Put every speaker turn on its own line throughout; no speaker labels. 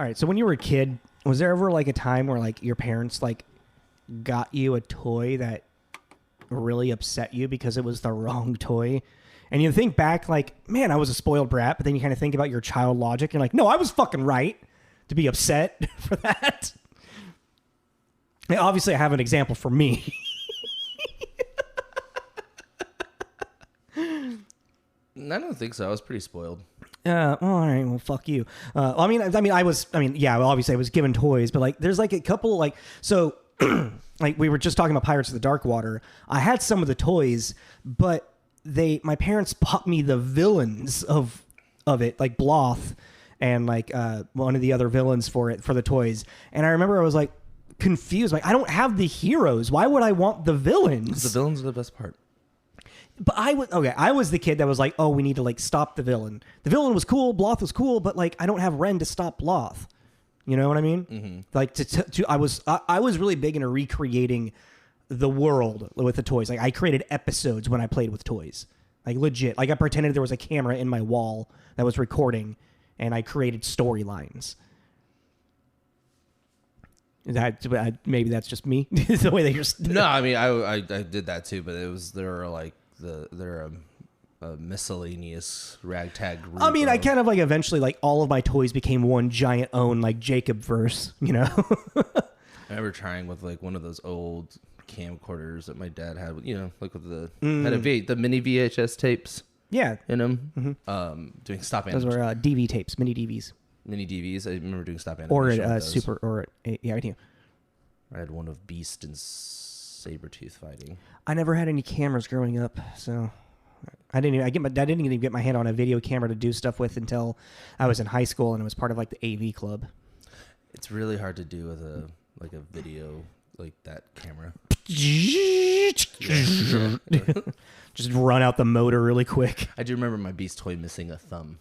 All right. So when you were a kid, was there ever like a time where like your parents like got you a toy that really upset you because it was the wrong toy? And you think back like, man, I was a spoiled brat. But then you kind of think about your child logic. And you're like, no, I was fucking right to be upset for that. And obviously, I have an example for me.
I don't think so. I was pretty spoiled.
Well, all right. Well, fuck you. Yeah. Well, obviously, I was given toys, but like, there's like a couple, like, so, like, we were just talking about Pirates of the Dark Water. I had some of the toys, but my parents bought me the villains of it, like Bloth, and like one of the other villains for the toys. And I remember I was like confused, like I don't have the heroes. Why would I want the villains?
The villains are the best part.
But I was the kid that was like, oh, we need to like stop the villain. The villain was cool, Bloth was cool, but like I don't have Ren to stop Bloth. You know what I mean? Mm-hmm. Like I was really big into recreating the world with the toys. Like I created episodes when I played with toys. Like legit. Like I pretended there was a camera in my wall that was recording, and I created storylines. Maybe that's just me. The way they just
no. I mean, I did that too, but they're a miscellaneous ragtag group.
I mean, I kind of like eventually like all of my toys became one giant own like Jacob verse, you know.
I remember trying with like one of those old camcorders that my dad had, you know, like with the the mini VHS tapes.
Yeah,
in them. Mm-hmm. Doing stop animation.
Those were DV tapes, mini DVs.
Mini DVs. I remember doing stop animation. I had one of Beast and Sabretooth fighting.
I never had any cameras growing up, so I didn't even get my hand on a video camera to do stuff with until I was in high school, and it was part of like the AV club.
It's really hard to do with a video like that camera.
Just run out the motor really quick.
I do remember my Beast toy missing a thumb.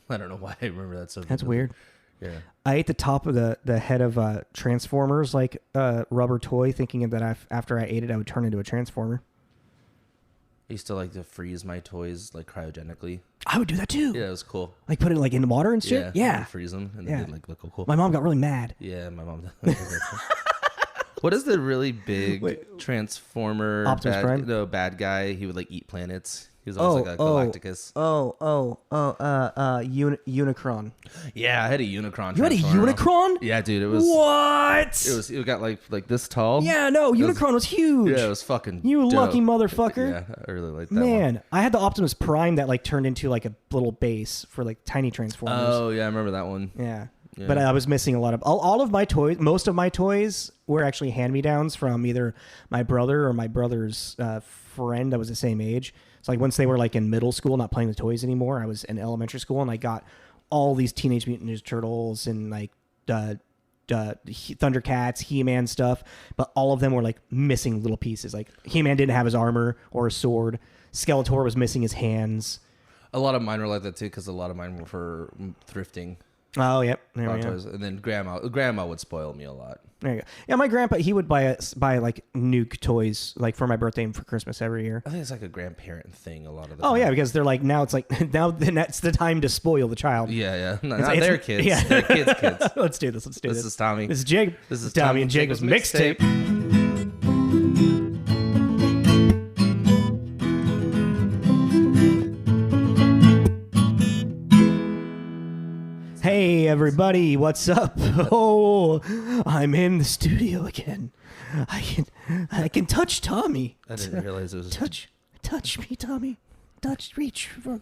I don't know why I remember that so vividly.
That's weird.
Yeah.
I ate the top of the head of Transformers like rubber toy, thinking that after I ate it, I would turn into a Transformer.
I used to like to freeze my toys like cryogenically.
I would do that too.
Yeah, it was cool.
Like put it like in the water and shit. Yeah.
Freeze them and then like look cool.
My mom got really mad.
Yeah, my mom. What is the really big Transformer
Optimus Prime?
No, bad guy. He would like eat planets. He was almost like a Galacticus.
Unicron.
Yeah, I had a Unicron.
You had a Unicron?
Yeah, dude. It was
what?
It got like this tall.
Yeah, no, Unicron was huge.
Yeah, it was fucking.
You
dope.
lucky motherfucker.
Yeah, I really like that.
Man,
one.
I had the Optimus Prime that like turned into like a little base for like tiny Transformers.
Oh yeah, I remember that one.
Yeah. But I was missing a lot of all of my toys. Most of my toys were actually hand-me-downs from either my brother or my brother's friend that was the same age. So like once they were like in middle school, not playing with toys anymore, I was in elementary school, and I got all these Teenage Mutant Ninja Turtles and like Thundercats, He-Man stuff. But all of them were like missing little pieces. Like He-Man didn't have his armor or his sword. Skeletor was missing his hands.
A lot of mine were like that too, because a lot of mine were for thrifting.
Oh, yep.
And then grandma would spoil me a lot.
There you go. Yeah, my grandpa, he would buy like nuke toys like for my birthday and for Christmas every year.
I think it's like a grandparent thing a lot of the
time.
Oh
yeah, because they're like, now that's the time to spoil the child.
Yeah. Not their kids. Yeah. Their kids.
Let's do this.
This is Tommy.
This is Jake.
This is
Tommy and Jacob's mixtape. Hey everybody, what's up? Oh, I'm in the studio again. I can touch Tommy.
I didn't realize it was
touch me, Tommy. Reach.
No,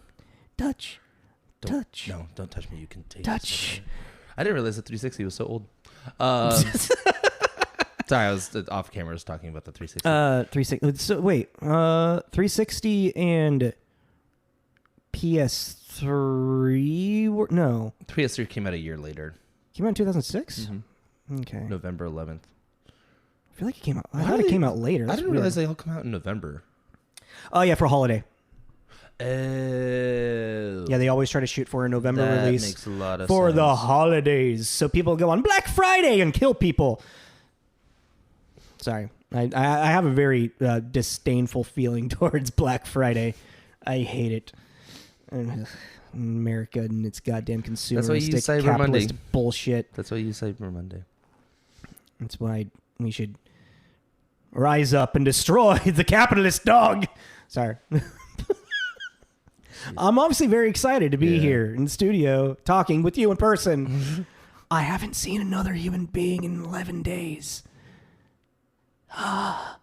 don't touch me. You can take
touch.
I didn't realize the 360 was so old. Sorry, I was off camera. I was talking about the 360.
360. So wait, 360 and PS3 were no.
PS3 came out a year later.
Came out in 2006.
Mm-hmm.
Okay.
November 11th.
I feel like it came out. I thought it came out later.
I didn't realize they all come out in November.
Oh yeah, for holiday.
Oh.
Yeah, they always try to shoot for a November release.
That makes a lot of
for
sense.
The holidays, so people go on Black Friday and kill people. Sorry, I have a very disdainful feeling towards Black Friday. I hate it. America and its goddamn
That's why you use
consumeristic
Cyber
capitalist
Monday.
bullshit.
That's why you use Cyber Monday.
That's why we should rise up and destroy the capitalist dog. Sorry. I'm obviously very excited to be here in the studio talking with you in person. I haven't seen another human being in 11 days.
How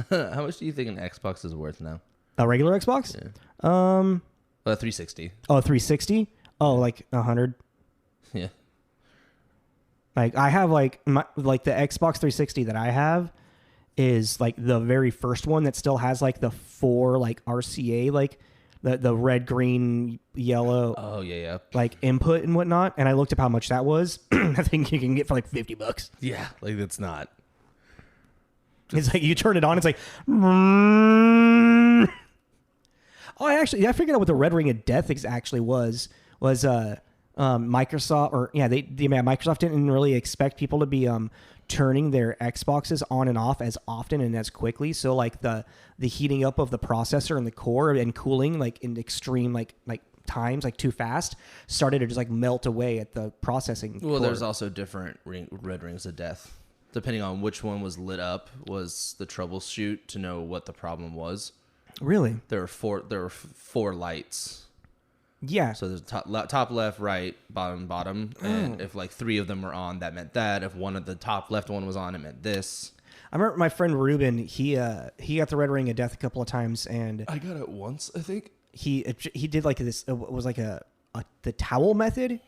much do you think an Xbox is worth now?
A regular Xbox?
Yeah. 360.
Oh, 360? Oh, like 100.
Yeah.
Like I have the Xbox 360 that I have is like the very first one that still has like the 4 like RCA like the red, green, yellow
Oh yeah.
like input and whatnot, and I looked up how much that was. I think you can get for like $50.
Yeah, like it's not.
It's like you turn it on, it's like oh, I figured out what the Red Ring of Death actually was Microsoft Microsoft didn't really expect people to be turning their Xboxes on and off as often and as quickly. So like the heating up of the processor and the core and cooling like in extreme like times like too fast started to just like melt away at the processing.
Well,
core.
there's also different red rings of death. Depending on which one was lit up was the troubleshoot to know what the problem was.
Really?
There were four lights.
Yeah.
So there's top, left, right, bottom, and if like 3 of them were on, that meant that. If one of the top left one was on, it meant this.
I remember my friend Ruben. He got the Red Ring of Death a couple of times, and
I got it once, I think.
he did like this. It was like the towel method.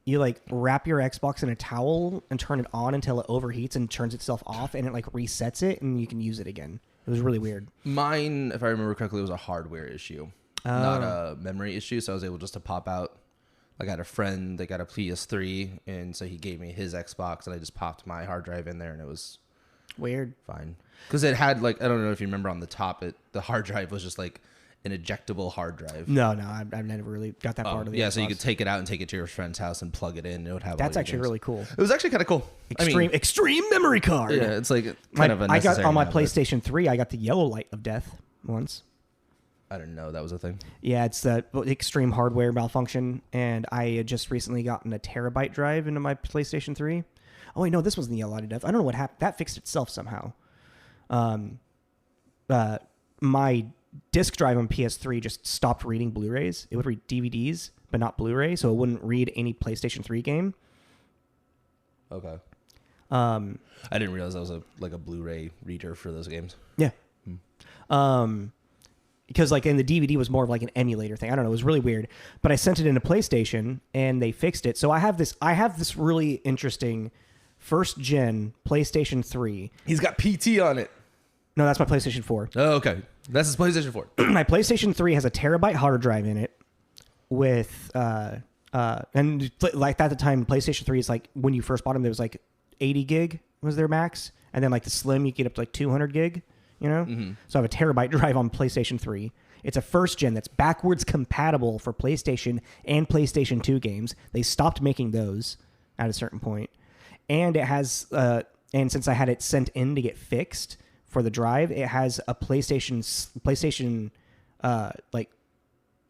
You like wrap your Xbox in a towel and turn it on until it overheats and turns itself off, and it like resets it, and you can use it again. It was really weird.
Mine, if I remember correctly, was a hardware issue, not a memory issue. So I was able just to pop out. I got a friend that got a PS3, and so he gave me his Xbox, and I just popped my hard drive in there, and it was
Weird.
fine. Because it had like, I don't know if you remember on the top, the hard drive was just like an ejectable hard drive.
No, I've never really got that part of the
yeah,
Xbox.
so you could take it out and take it to your friend's house and plug it in, and it would have.
That's
all your
actually
games.
really cool.
It was actually kind of cool.
Extreme memory card.
Yeah, it's like kind of a
I got
necessary
on my
now, but
PlayStation 3. I got the Yellow Light of Death once.
I didn't know that was a thing.
Yeah, it's the extreme hardware malfunction, and I had just recently gotten a terabyte drive into my PlayStation 3. Oh wait, no, this wasn't the Yellow Light of Death. I don't know what happened. That fixed itself somehow. My disk drive on PS3 just stopped reading Blu-rays. It would read DVDs, but not Blu-ray, so it wouldn't read any PlayStation 3 game.
Okay. I didn't realize that was a Blu-ray reader for those games.
Yeah. Because like in the DVD was more of like an emulator thing. I don't know. It was really weird. But I sent it into PlayStation and they fixed it. So I have this really interesting first gen PlayStation 3.
He's got PT on it.
No, that's my PlayStation 4.
Oh, okay. That's his PlayStation 4.
My PlayStation 3 has a terabyte hard drive in it with and like at the time PlayStation 3 is like when you first bought them there was like 80 gig was their max, and then like the slim you get up to like 200 gig, you know? Mm-hmm. So I have a terabyte drive on PlayStation 3. It's a first gen that's backwards compatible for PlayStation and PlayStation 2 games. They stopped making those at a certain point. And it has and since I had it sent in to get fixed for the drive, it has a PlayStation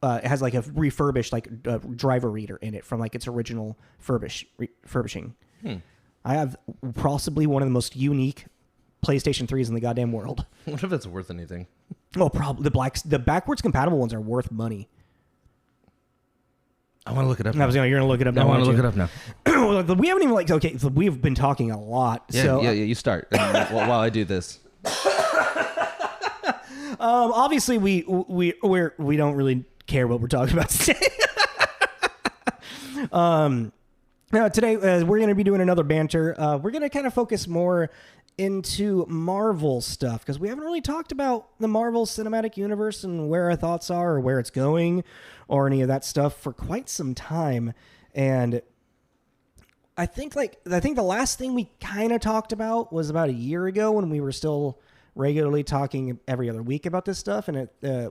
it has like a refurbished like driver reader in it from like its original furbishing. I have possibly one of the most unique PlayStation 3s in the goddamn world.
I wonder if that's worth anything.
Oh, probably the backwards compatible ones are worth money.
I want to look it up.
You're gonna look it up now.
I want to look it up now.
We haven't even so we've been talking a lot.
Yeah,
so
yeah. You start while I do this.
Obviously we don't really care what we're talking about today. Today we're going to be doing another banter. We're going to kind of focus more into Marvel stuff because we haven't really talked about the Marvel Cinematic Universe and where our thoughts are or where it's going or any of that stuff for quite some time. And I think the last thing we kind of talked about was about a year ago when we were still regularly talking every other week about this stuff, and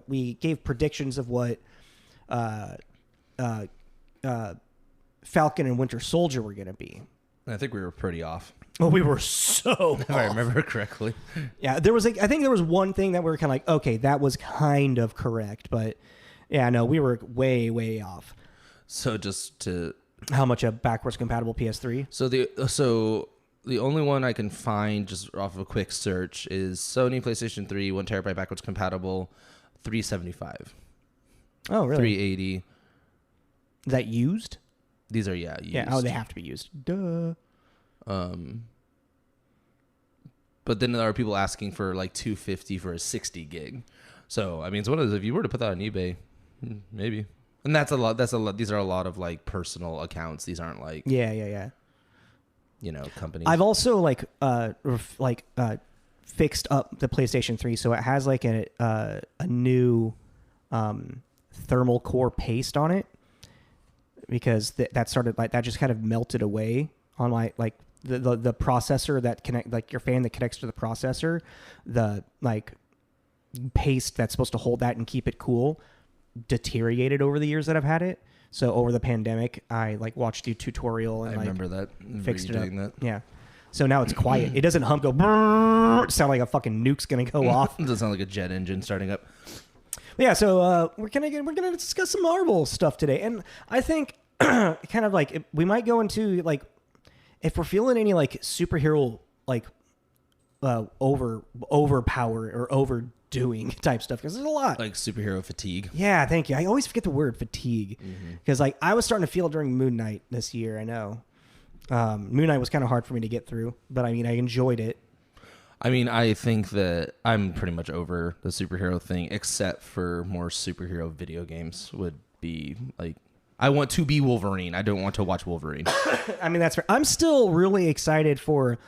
we gave predictions of what Falcon and Winter Soldier were going to be.
I think we were pretty off.
Oh, we were so
if I remember correctly.
Yeah, I think there was one thing that we were kind of like, okay, that was kind of correct, but Yeah, no, we were way off.
So just to
How much a backwards compatible PS3?
so the only one I can find just off of a quick search is Sony PlayStation 3 1 TB backwards compatible, $375,
Oh, really?
$380.
Is that used?
These are used.
Yeah. Oh, they have to be used. Duh.
But then there are people asking for like $250 for a 60 gig. So I mean, it's one of those. If you were to put that on eBay, maybe. And that's a lot. That's a lot. These are a lot of like personal accounts. These aren't like
Yeah.
companies.
I've also fixed up the PlayStation 3 so it has like a new thermal core paste on it, because that started like that just kind of melted away on my like the processor that connect, like your fan that connects to the processor, the like paste that's supposed to hold that and keep it cool deteriorated over the years that I've had it. So over the pandemic, I like watched a tutorial and
I remember that.
fixed it up.
That.
Yeah. So now it's quiet. It doesn't hum, go brrrr, sound like a fucking nuke's gonna go off.
It doesn't sound like a jet engine starting up.
Yeah. So we're gonna discuss some Marvel stuff today, and I think kind of like we might go into like if we're feeling any like superhero like overpower or overdoing type stuff, because there's a lot.
Like superhero fatigue.
Yeah, thank you. I always forget the word fatigue, because like I was starting to feel during Moon Knight this year. I know Moon Knight was kind of hard for me to get through, but I mean I enjoyed it.
I mean, I think that I'm pretty much over the superhero thing, except for more superhero video games would be like, I want to be Wolverine. I don't want to watch Wolverine.
I mean, that's fair. I'm still really excited for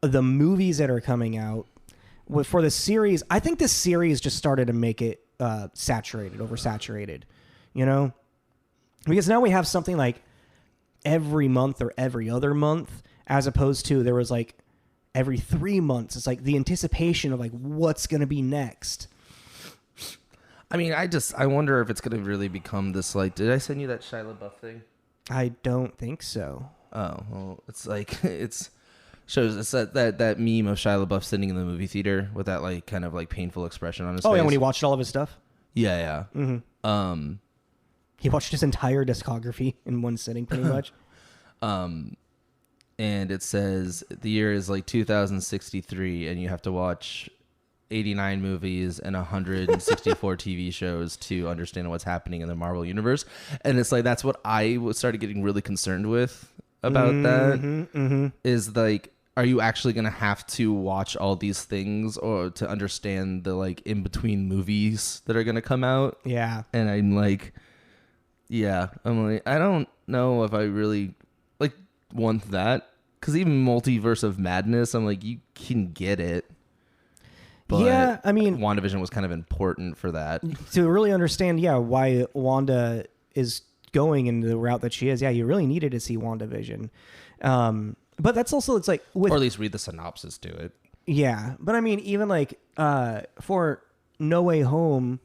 the movies that are coming out. For the series, I think this series just started to make it oversaturated, you know? Because now we have something like every month or every other month, as opposed to there was like every 3 months. It's like the anticipation of like what's going to be next.
I mean, I wonder if it's going to really become this, like, did I send you that Shia LaBeouf thing?
I don't think so.
Oh, well, it's like, it's that meme of Shia LaBeouf sitting in the movie theater with that, like, kind of, like, painful expression on his face.
Oh, yeah, when he watched all of his stuff?
Yeah.
Mm-hmm. He watched his entire discography in one sitting, pretty much.
And it says the year is, like, 2063, and you have to watch 89 movies and 164 TV shows to understand what's happening in the Marvel universe. And it's like, that's what I started getting really concerned with about that. Is like, are you actually going to have to watch all these things or to understand the like in between movies that are going to come out?
Yeah.
And I'm like, I don't know if I really like want that, because even Multiverse of Madness, I'm like, you can get it. But
yeah, I mean,
WandaVision was kind of important for that.
To really understand, why Wanda is going in the route that she is. Yeah, you really needed to see WandaVision. But that's also, it's like with,
or at least read the synopsis to it.
Yeah, but I mean, even like for No Way Home,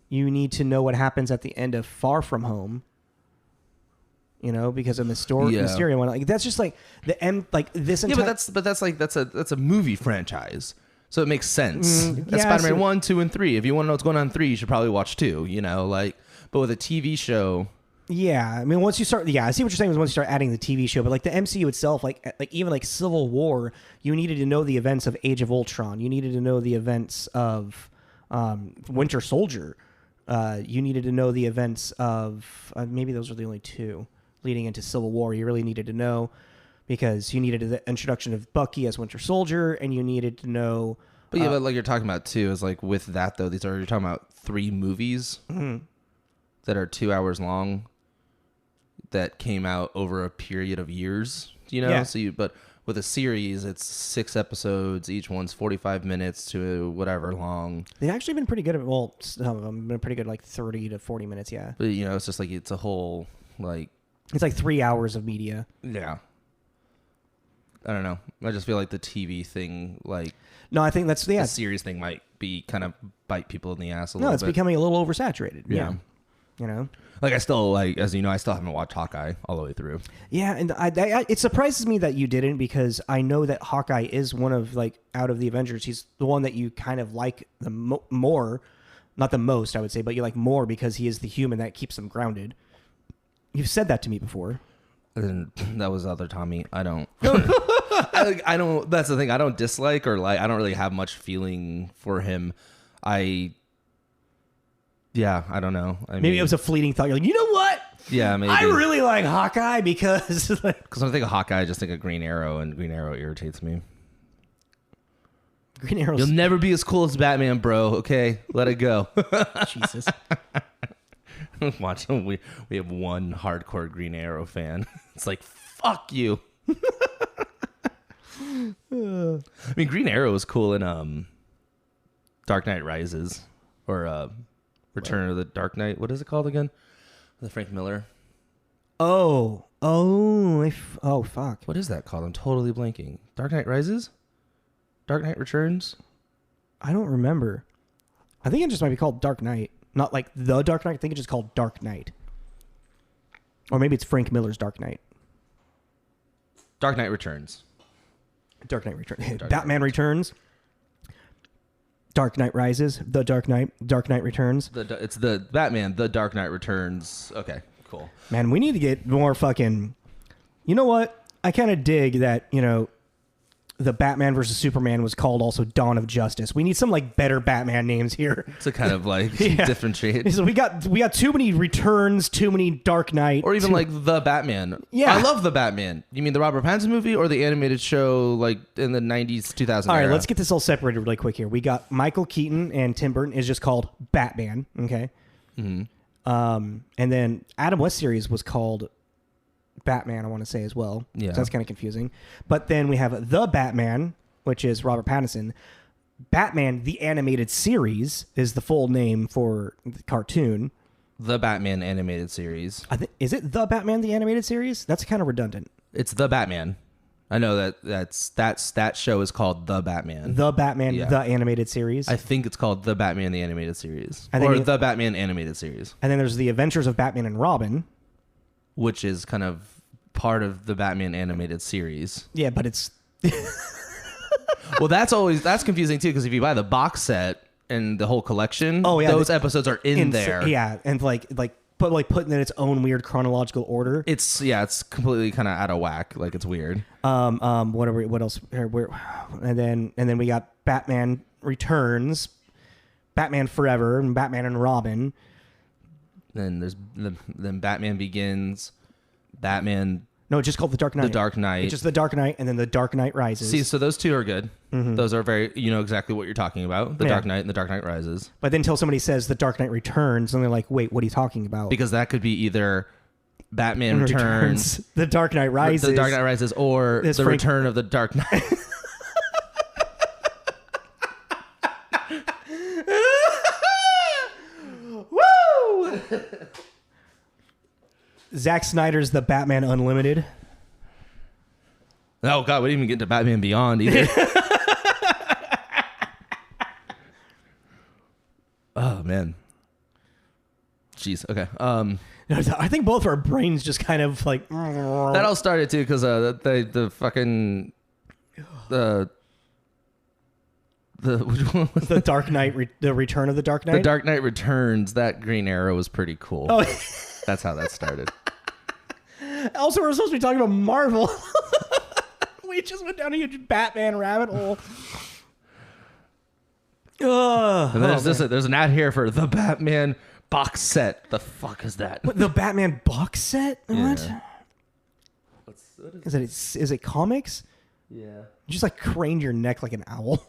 you need to know what happens at the end of Far From Home. You know, because of Mysterio one. Like that's just like the end. Like this.
Yeah, but that's a movie franchise. So it makes sense. That's Spider-Man 1, 2, and 3. If you want to know what's going on in 3, you should probably watch 2, you know, like, but with a TV show.
Yeah. I mean, once you start, I see what you're saying is once you start adding the TV show, but like the MCU itself, like even like Civil War, you needed to know the events of Age of Ultron. You needed to know the events of Winter Soldier. You needed to know the events of, maybe those are the only two leading into Civil War. You really needed to know, because you needed the introduction of Bucky as Winter Soldier, and you needed to know.
But yeah, but like you're talking about too, is like with that though, you're talking about 3 movies that are 2 hours long that came out over a period of years, you know? Yeah. But with a series, it's 6 episodes, each one's 45 minutes to whatever long.
They've actually been pretty good at, well, some of them have been pretty good, like 30 to 40 minutes, yeah.
But you know, it's just like, it's a whole, like.
It's like 3 hours of media.
Yeah. I don't know. I just feel like the TV thing, like...
No, I think that's... Yeah.
The series thing might be kind of bite people in the ass a little bit.
No, it's becoming a little oversaturated. Yeah. You know?
Like, I still, like, as you know, I still haven't watched Hawkeye all the way through.
Yeah, and it surprises me that you didn't, because I know that Hawkeye is one of, like, out of the Avengers, he's the one that you kind of like the more. Not the most, I would say, but you like more because he is the human that keeps them grounded. You've said that to me before.
And that was other Tommy. I don't. I don't. That's the thing. I don't dislike or like. I don't really have much feeling for him. Yeah, I don't know.
Maybe it was a fleeting thought. You're like, you know what?
Yeah, maybe.
I really like Hawkeye because
Because when I think of Hawkeye, I just think of Green Arrow, and Green Arrow irritates me.
Green Arrow.
You'll never be as cool as Batman, bro. Okay, let it go.
Jesus.
Watch, we have one hardcore Green Arrow fan. It's like, fuck you. I mean, Green Arrow is cool in Dark Knight Rises or Return of the Dark Knight. What is it called again? The Frank Miller.
Oh, fuck.
What is that called? I'm totally blanking. Dark Knight Rises? Dark Knight Returns?
I don't remember. I think it just might be called Dark Knight. Not like The Dark Knight. I think it's just called Dark Knight. Or maybe it's Frank Miller's Dark Knight.
Dark Knight Returns.
Dark Knight Returns. Batman Returns. Dark Knight Rises. The Dark Knight. Dark Knight Returns.
It's the Batman, The Dark Knight Returns. Okay, cool.
Man, we need to get more fucking... You know what? I kind of dig that, the Batman versus Superman was called also Dawn of Justice. We need some like better Batman names here
To kind of like differentiate.
So we got too many Returns, too many Dark Knight,
Or even like The Batman.
Yeah.
I love The Batman. You mean the Robert Pattinson movie or the animated show like in the 90s, 2000s
All right,
era?
let's get this all separated really quick here. We got Michael Keaton and Tim Burton is just called Batman, okay? Mm-hmm. And then Adam West series was called Batman, I want to say as well.
Yeah.
So that's kind of confusing. But then we have The Batman, which is Robert Pattinson. Batman, the animated series, is the full name for the cartoon.
The Batman animated series.
Is it The Batman, the animated series? That's kind of redundant.
It's The Batman. I know that show is called The Batman.
The Batman,
Yeah.
the animated series.
I think it's called The Batman the animated series.
And then
Or The Batman animated series,
And then there's The Adventures of Batman and Robin.
which is kind of part of the Batman animated series.
Yeah, but it's...
Well, that's confusing too, because if you buy the box set and the whole collection, those episodes are in there.
Yeah, and putting in its own weird chronological order.
It's completely kind of out of whack. Like it's weird.
What else? And then we got Batman Returns, Batman Forever, and Batman and Robin.
Then there's then Batman Begins, Batman.
No, it's just called The Dark Knight.
The Dark Knight.
It's just The Dark Knight, and then The Dark Knight Rises.
See, so those two are good.
Mm-hmm.
Those are very, exactly what you're talking about. The Dark Knight and The Dark Knight Rises.
But then until somebody says The Dark Knight Returns, and they're like, wait, what are you talking about?
Because that could be either Batman Returns,
The Dark Knight Rises.
The Dark Knight Rises, or The Return of the Dark Knight.
Woo! Zack Snyder's The Batman Unlimited.
Oh, God, we didn't even get to Batman Beyond either. Oh, man. Jeez, okay.
I think both our brains just kind of like...
That all started, too, because the fucking... which one was
The Dark Knight, the Return of the Dark Knight?
The Dark Knight Returns, that Green Arrow was pretty cool.
Oh.
That's how that started.
Also, we're supposed to be talking about Marvel. We just went down a huge Batman rabbit hole.
And there's an ad here for the Batman box set. The fuck is that?
What, the Batman box set? What?
Yeah.
Is it comics?
Yeah.
You just like craned your neck like an owl.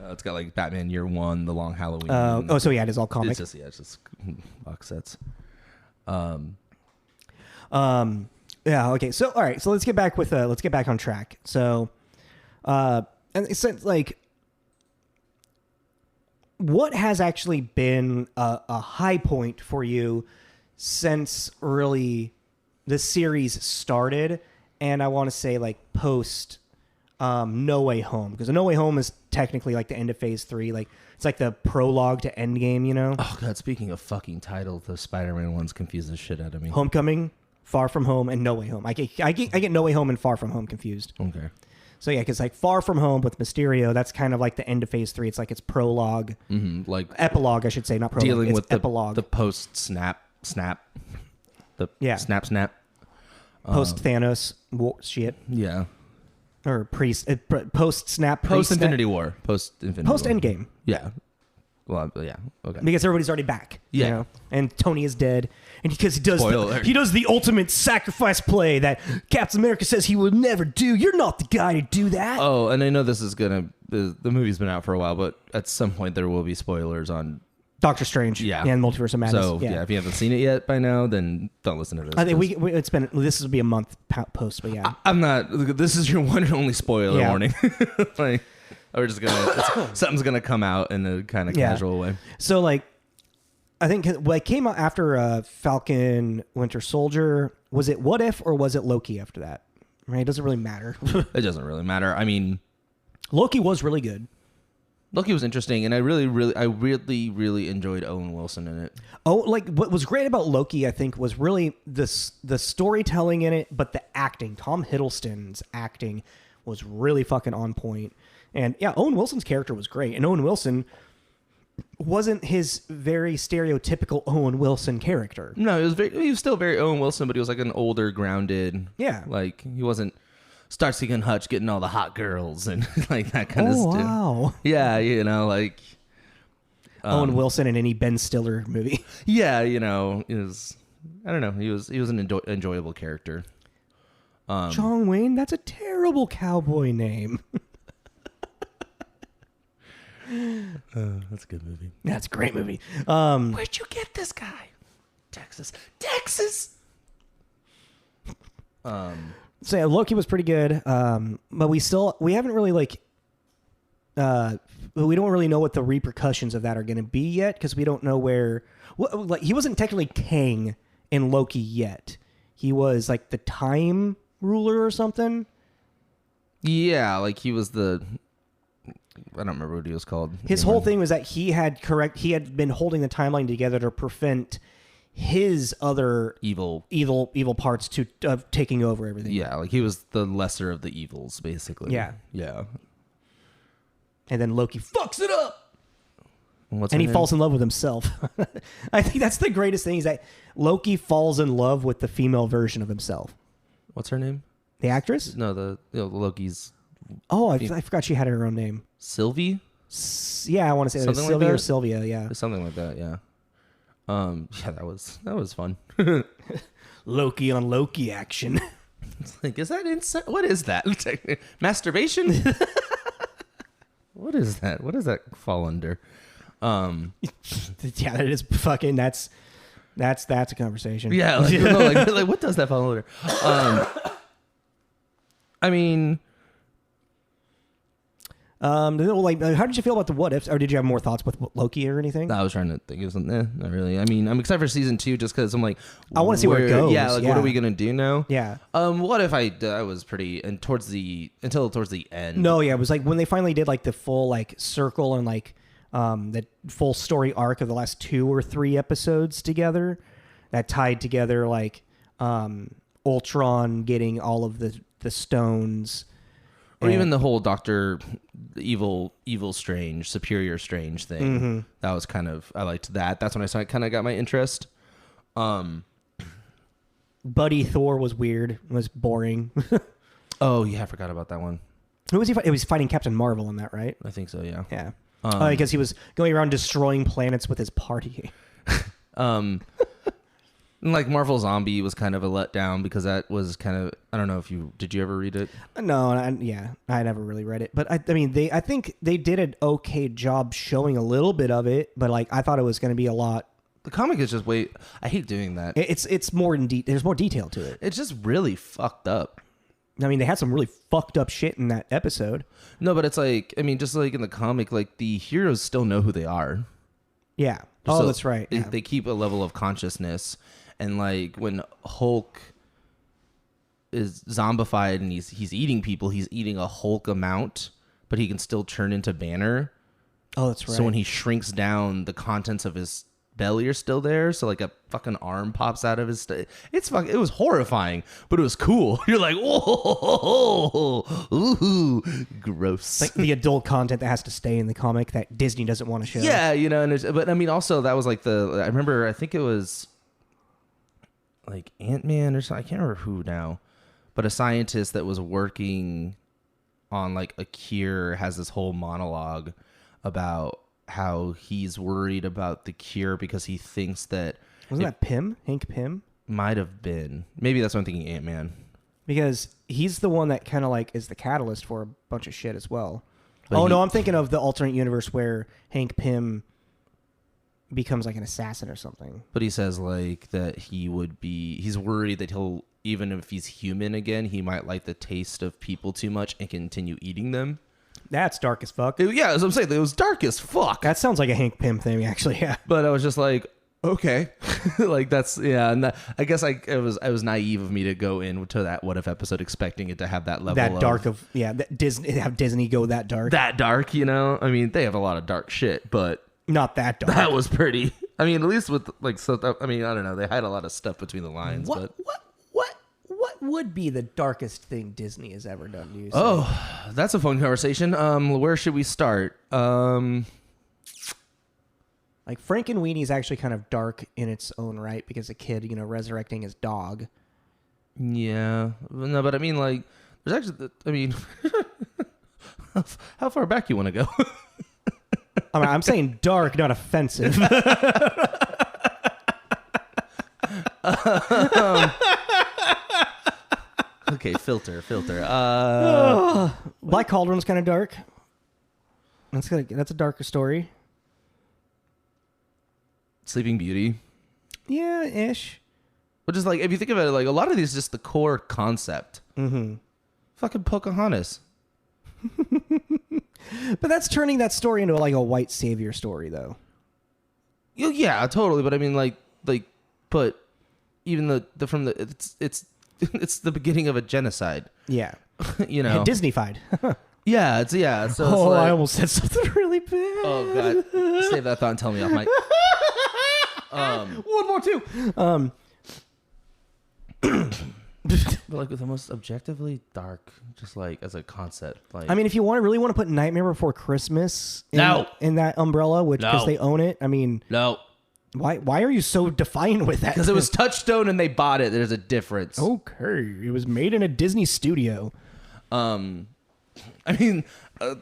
It's got like Batman Year One, The Long Halloween.
So yeah, it is all comics.
It's just box sets.
Yeah. Okay. So all right. So let's get back on track. So, and it's like, what has actually been a high point for you since really the series started? And I want to say like post No Way Home, because No Way Home is technically like the end of Phase 3. Like it's like the prologue to Endgame, you know?
Oh God! Speaking of fucking titles, the Spider-Man ones confuse the shit out of me.
Homecoming, Far From Home, and No Way Home. I get No Way Home and Far From Home confused.
Okay.
So yeah, because like Far From Home with Mysterio, that's kind of like the end of Phase 3. It's like its prologue,
like
epilogue, I should say, not prologue.
dealing
it's
with the
epilogue,
the post snap, the snap.
post Thanos shit,
Yeah,
or post snap,
post Infinity War, post
Endgame.
Yeah. Well, yeah. Okay.
Because everybody's already back.
Yeah.
You know? And Tony is dead. And because
Spoiler.
he does the ultimate sacrifice play that Captain America says he will never do. You're not the guy to do that.
Oh, and I know this is the movie's been out for a while, but at some point there will be spoilers on
Doctor Strange.
Yeah.
And Multiverse of Madness.
So yeah, if you haven't seen it yet by now, then don't listen to this.
I think this will be a month post, but yeah.
I'm not. This is your one and only spoiler warning. Like, we're just something's gonna come out in a kind of casual way.
So like, I think what came out after Falcon Winter Soldier, was it What If or was it Loki after that? Right, it doesn't really matter.
It doesn't really matter. I mean,
Loki was really good.
Loki was interesting, and I really enjoyed Owen Wilson in it.
Oh, like what was great about Loki, I think, was really the storytelling in it, but the acting. Tom Hiddleston's acting was really fucking on point. And yeah, Owen Wilson's character was great. And Owen Wilson wasn't his very stereotypical Owen Wilson character.
No, he was still very Owen Wilson, but he was like an older, grounded.
Yeah.
Like, he wasn't Starsky and Hutch getting all the hot girls and like that kind of stuff.
Wow.
Yeah, you know, like
Owen Wilson in any Ben Stiller movie.
Yeah, you know, I don't know. He was an enjoyable character.
John Wayne, that's a terrible cowboy name.
That's a good movie.
That's a great movie.
Where'd you get this guy? Texas.
So yeah, Loki was pretty good. But we haven't really we don't really know what the repercussions of that are going to be yet, because we don't know he wasn't technically Kang in Loki yet. He was like the time ruler or something.
Yeah, like he was I don't remember what he was called.
His whole thing was that he had been holding the timeline together to prevent his other evil parts of taking over everything.
Yeah, like he was the lesser of the evils, basically.
Yeah.
Yeah.
And then Loki fucks it up.
And
he falls in love with himself. I think that's the greatest thing, is that Loki falls in love with the female version of himself.
What's her name?
The actress?
No, Loki's.
Oh, I forgot she had her own name.
Sylvie?
Yeah, I want to say
something
Sylvia
like
or Sylvia. Yeah,
something like that. Yeah. Yeah, that was fun.
Loki on Loki action.
It's like, is that insane? What is that? Masturbation? What is that? What does that fall under?
Yeah, that is fucking. That's a conversation.
Yeah, like what does that fall under? I mean,
how did you feel about the What Ifs, or did you have more thoughts with Loki or anything?
I was trying to think of something. Not really. I mean, I'm excited for season 2 just because I'm like,
I want to see where it goes.
Yeah, what are we gonna do now?
Yeah.
What if I was pretty until towards the end?
No, yeah, it was like when they finally did like the full like circle and like the full story arc of the last 2 or 3 episodes together, that tied together like Ultron getting all of the stones.
Or even the whole Doctor Evil Strange, Superior Strange thing.
Mm-hmm.
That was kind of, I liked that. That's when I kind of got my interest.
Buddy Thor was weird. It was boring.
Oh, yeah, I forgot about that one.
Who was he? It was fighting Captain Marvel in that, right?
I think so, yeah.
Yeah. Because he was going around destroying planets with his party.
Like Marvel Zombie was kind of a letdown because that was kind of, I don't know if did you ever read it?
No, I never really read it. But I think they did an okay job showing a little bit of it, but like I thought it was going to be a lot.
The comic is just I hate doing that.
It's more there's more detail to it.
It's just really fucked up.
I mean, they had some really fucked up shit in that episode.
No, but it's like, I mean, just like in the comic, like the heroes still know who they are.
Yeah.
So
That's right.
They keep a level of consciousness. And like when Hulk is zombified and he's eating people, he's eating a Hulk amount, but he can still turn into Banner.
Oh, that's right.
So when he shrinks down, the contents of his belly are still there, so like a fucking arm pops out of his. It was horrifying, but it was cool. You're like, whoa, ooh, gross.
Like the adult content that has to stay in the comic that Disney doesn't want to show.
Yeah, but I mean, also that was like I remember, I think it was like Ant-Man or something. I can't remember who now, but a scientist that was working on like a cure has this whole monologue about how he's worried about the cure because he thinks that
Wasn't that Pym? Hank Pym?
might have been. Maybe that's what I'm thinking, Ant-Man.
Because he's the one that kind of like is the catalyst for a bunch of shit as well.
But
No, I'm thinking of the alternate universe where Hank Pym becomes like an assassin or something.
But he says like that he's worried that even if he's human again, he might like the taste of people too much and continue eating them.
That's dark as fuck.
Yeah, as I'm saying, it was dark as fuck.
That sounds like a Hank Pym thing, actually. Yeah.
But I was just like, okay, like that's and I guess it was naive of me to go into that What If episode expecting it to have that level
That dark of that Disney, have Disney go that dark.
that dark. I mean, they have a lot of dark shit, but
Not that dark.
that was pretty. I mean, at least with like I mean, I don't know. They had a lot of stuff between the lines, but
What would be the darkest thing Disney has ever done? Do you say?
oh, that's a fun conversation. Where should we start?
Like Frankenweenie is actually kind of dark in its own right because a kid, resurrecting his dog.
Yeah, no, but I mean, like, there's actually, I mean, how far back you want to go?
I mean, I'm saying dark, not offensive.
Okay, filter.
Black Cauldron's kind of dark. That's a darker story.
Sleeping Beauty.
Yeah, ish.
Which is like, if you think about it, like a lot of these, just the core concept.
Mm-hmm.
Fucking Pocahontas.
But that's turning that story into like a white savior story, though.
Yeah, totally. But I mean, but even it's it's the beginning of a genocide.
Yeah.
So
Disneyfied.
it's
Oh,
like,
I almost said something really bad.
oh god, save that thought and tell me off mic.
One more too.
But like the most objectively dark, just like as a concept. Like,
I mean, if you really want to put Nightmare Before Christmas in that umbrella, because
No.
they own it. I mean,
no,
why are you so defiant with that?
because it was Touchstone and they bought it. There's a difference.
okay. It was made in a Disney studio.
I mean, I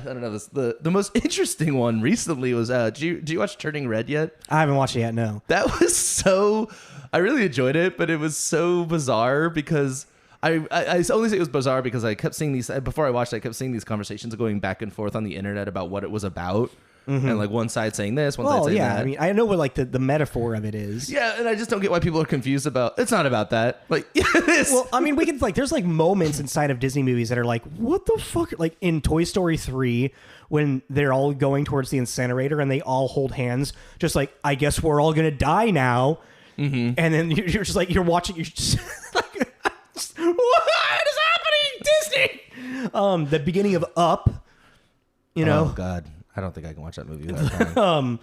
don't know. The most interesting one recently was. Did you watch Turning Red yet?
I haven't watched it yet. No.
That was so. I really enjoyed it, but it was so bizarre because I only say it was bizarre because I kept seeing these before I watched it. I kept seeing these conversations going back and forth on the internet about what it was about, and like one side saying this, one side saying that.
I mean, I know what like the metaphor of it is.
Yeah, and I just don't get why people are confused about. It's not about that. Like, it is.
Well, I mean, we can there's like moments inside of Disney movies that are like, what the fuck? Like in Toy Story 3, when they're all going towards the incinerator and they all hold hands, just like, I guess we're all gonna die now. Mm-hmm. And then you're just like, you're watching, you're just like, what is happening, Disney? The beginning of Up,
Oh God, I don't think I can watch that movie without crying.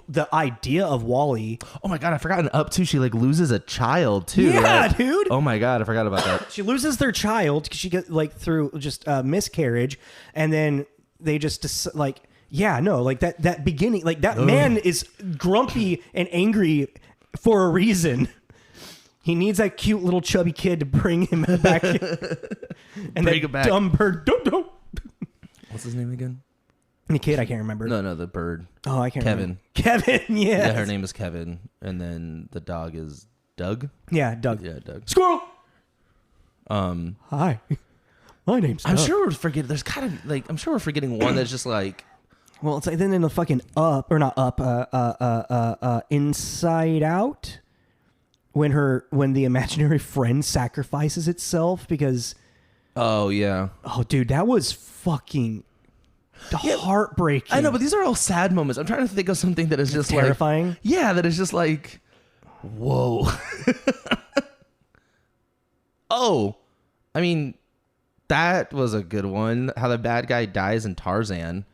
the idea of Wall-E.
Oh my God, I forgot in Up too. She like loses a child too.
Yeah,
right?
dude.
Oh my God, I forgot about that.
She loses their child because she gets like through just miscarriage, and then they just like, yeah, no, like that beginning, like that man is grumpy and angry for a reason. He needs that cute little chubby kid to bring him back. And
Bring
that
him back.
dumb bird.
What's his name again?
The kid, I can't remember.
No, the bird.
Oh, I can't
Kevin.
remember. Kevin, yeah.
Yeah, her name is Kevin, and then the dog is Doug.
Yeah, Doug.
Yeah, Doug.
Squirrel. Hi. My name's Doug.
I'm sure we're forgetting. There's gotta be like. I'm sure we're forgetting one that's just like.
Well, it's like then in the fucking Up or not Up, Inside Out, when the imaginary friend sacrifices itself because.
Oh yeah.
Oh, dude, that was fucking heartbreaking.
I know, but these are all sad moments. I'm trying to think of something that is just
terrifying.
Like, yeah, that is just like, whoa. Oh, I mean, that was a good one. How the bad guy dies in Tarzan.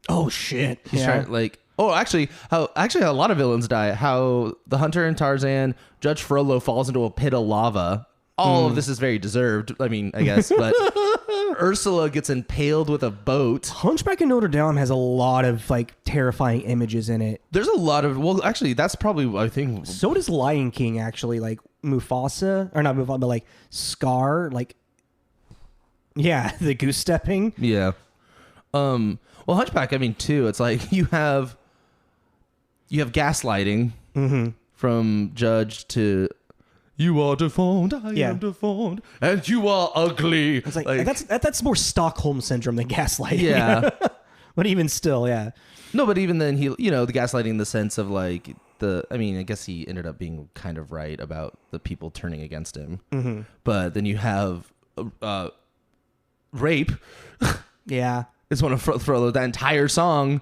Oh shit!
He's trying like Oh, actually, a lot of villains die. How the hunter in Tarzan, Judge Frollo falls into a pit of lava. All of this is very deserved. I mean, I guess, but Ursula gets impaled with a boat.
Hunchback of Notre Dame has a lot of like terrifying images in it.
There's a lot of actually, that's probably I think.
So does Lion King actually. Like Mufasa, or not Mufasa, but like Scar. Like, yeah, the goose stepping.
Yeah. Well, Hunchback. I mean, too. It's like you have gaslighting from Judge to. You are deformed, I am deformed, and you are ugly.
It's like that's more Stockholm syndrome than gaslighting.
Yeah.
But even still, yeah.
No, but even then, the gaslighting in the sense of like I mean, I guess he ended up being kind of right about the people turning against him. Mm-hmm. But then you have rape.
Yeah.
It's one of Frollo. That entire song.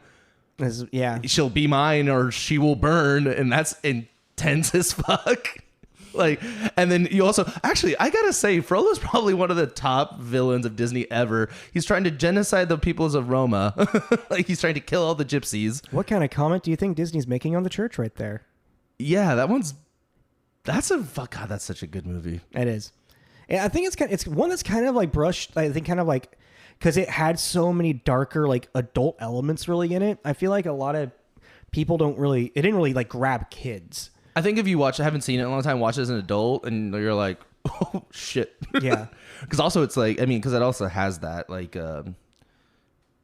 Yeah.
She'll be mine or she will burn. And that's intense as fuck. Like, and then you also actually, I gotta say, Frollo's probably one of the top villains of Disney ever. He's trying to genocide the peoples of Roma. Like, he's trying to kill all the gypsies.
What kind of comment do you think Disney's making on the church right there?
Yeah, that's such a good movie.
It is. And I think it's one that's kind of like brushed. I think kind of like because it had so many darker like adult elements really in it. I feel like a lot of people it didn't really like grab kids.
I think if you I haven't seen it in a long time, watch it as an adult, and you're like, oh, shit.
Yeah.
Because also it's like, I mean, because it also has that, like,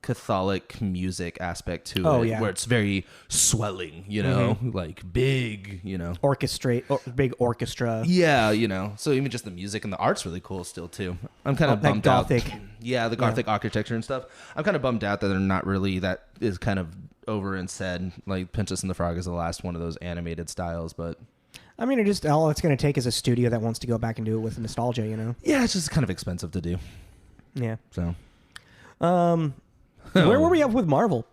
Catholic music aspect to it.
Yeah.
Where it's very swelling, like big,
big orchestra.
Yeah, so even just the music and the art's really cool still, too. I'm kind of bummed out.
Gothic.
Yeah, the Gothic architecture and stuff. I'm kind of bummed out that they're not really, that is kind of over and said. Like, Princess and the Frog is the last one of those animated styles, but
I mean, all it's going to take is a studio that wants to go back and do it with nostalgia,
Yeah, it's just kind of expensive to do.
Yeah.
So.
Where were we at with Marvel?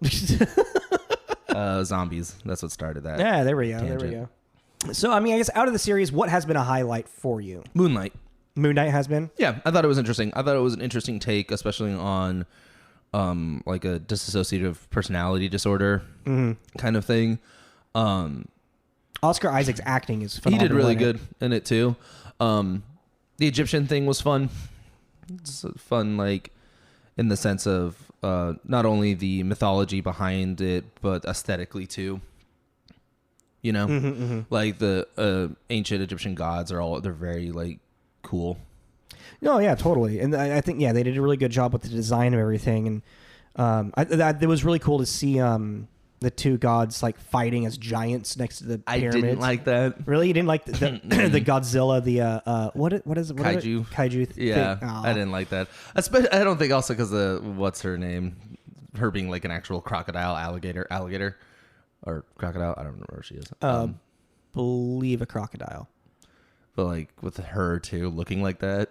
Zombies. That's what started that.
Yeah, there we go.
Tangent.
There we go. So, I mean, I guess out of the series, what has been a highlight for you?
Moonlight.
Moon Knight has been?
Yeah, I thought it was interesting. I thought it was an interesting take, especially on like a dissociative personality disorder kind of thing.
Oscar Isaac's acting is phenomenal.
He did really good in it too. The Egyptian thing was fun. It's fun, like, in the sense of not only the mythology behind it, but aesthetically too. Like the ancient Egyptian gods they're very like cool.
No, yeah, totally. And I think they did a really good job with the design of everything, and it was really cool to see the two gods like fighting as giants next to the pyramids.
I didn't like that.
Really, you didn't like the Godzilla? The what is it?
Kaiju.
Kaiju.
Yeah, I didn't like that. Especially, I don't think also because of what's her name, her being like an actual crocodile, alligator, or crocodile. I don't know where she is.
Believe a crocodile.
But like with her too, looking like that,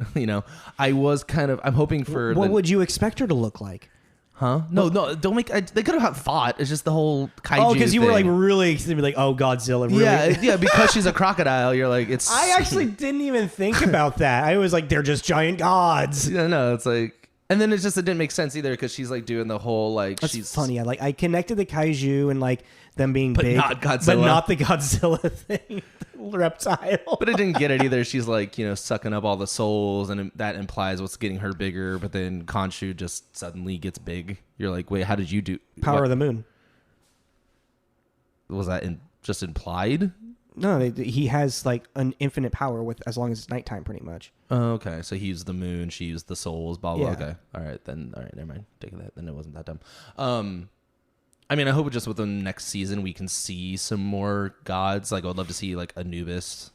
I'm hoping for.
What would you expect her to look like?
Huh? No, don't make. They could have fought. It's just the whole kaiju.
Oh, because you were like
thing.
really like, oh, Godzilla. Really?
Yeah. Because she's a crocodile, you're like, it's.
I actually didn't even think about that. I was like, they're just giant gods.
Yeah, no, it's like, and then it didn't make sense either because she's like doing the whole like.
That's
she's
funny. I connected the kaiju and like them being big,
not Godzilla,
but not the Godzilla thing, the reptile.
But I didn't get it either. She's like, sucking up all the souls, and that implies what's getting her bigger. But then Khonshu just suddenly gets big. You're like, wait, how did you do?
Power of the Moon.
Was that just implied?
No, he has like an infinite power with as long as it's nighttime, pretty much.
Oh, okay. So he used the moon, she used the souls, blah blah.
Yeah.
Okay, all right, never mind. Take that. Then it wasn't that dumb. I mean, I hope just within the next season we can see some more gods. Like, I would love to see like Anubis,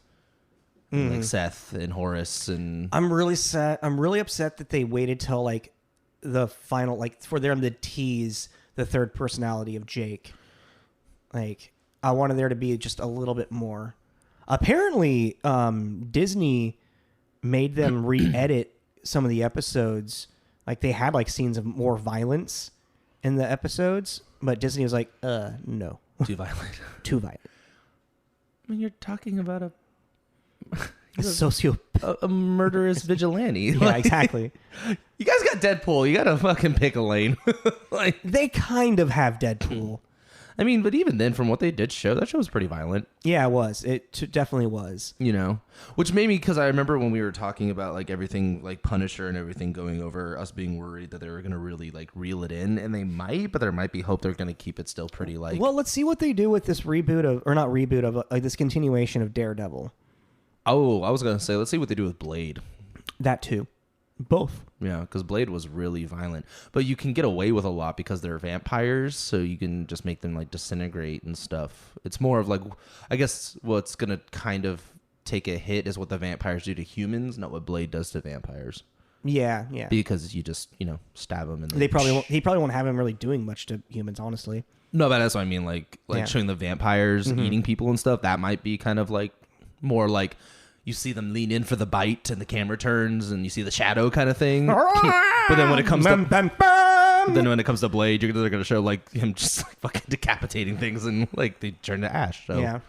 and, like Seth and Horus, and
I'm really upset that they waited till like the final, like for them to tease the third personality of Jake. Like, I wanted there to be just a little bit more. Apparently, Disney made them re-edit some of the episodes. Like, they had like scenes of more violence in the episodes, but Disney was like, no.
too violent.
Too violent.
I mean, you're talking about
a sociopath.
A murderous vigilante.
Yeah, exactly.
You guys got Deadpool. You got to fucking pick a lane. Like,
they kind of have Deadpool.
I mean, but even then, from what they did show, that show was pretty violent.
Yeah, it was. Definitely was.
You know, which made me, because I remember when we were talking about like everything, like Punisher and everything going over, us being worried that they were gonna really like reel it in, and they might, but there might be hope they're gonna keep it still pretty like.
Well, let's see what they do with this reboot of, or not reboot of, this continuation of Daredevil.
Oh, I was gonna say, let's see what they do with Blade.
That too. Both.
Yeah, because Blade was really violent, but you can get away with a lot because they're vampires, so you can just make them like disintegrate and stuff. It's more of like, I guess what's gonna kind of take a hit is what the vampires do to humans, not what Blade does to vampires.
Yeah.
Because you just stab them and
He probably won't have him really doing much to humans, honestly.
No, but that's what I mean. Like showing the vampires eating people and stuff. That might be kind of like more like. You see them lean in for the bite, and the camera turns, and you see the shadow kind of thing. But then when it comes to Blade, they're going to show like him just like fucking decapitating things, and like they turn to ash. So,
yeah,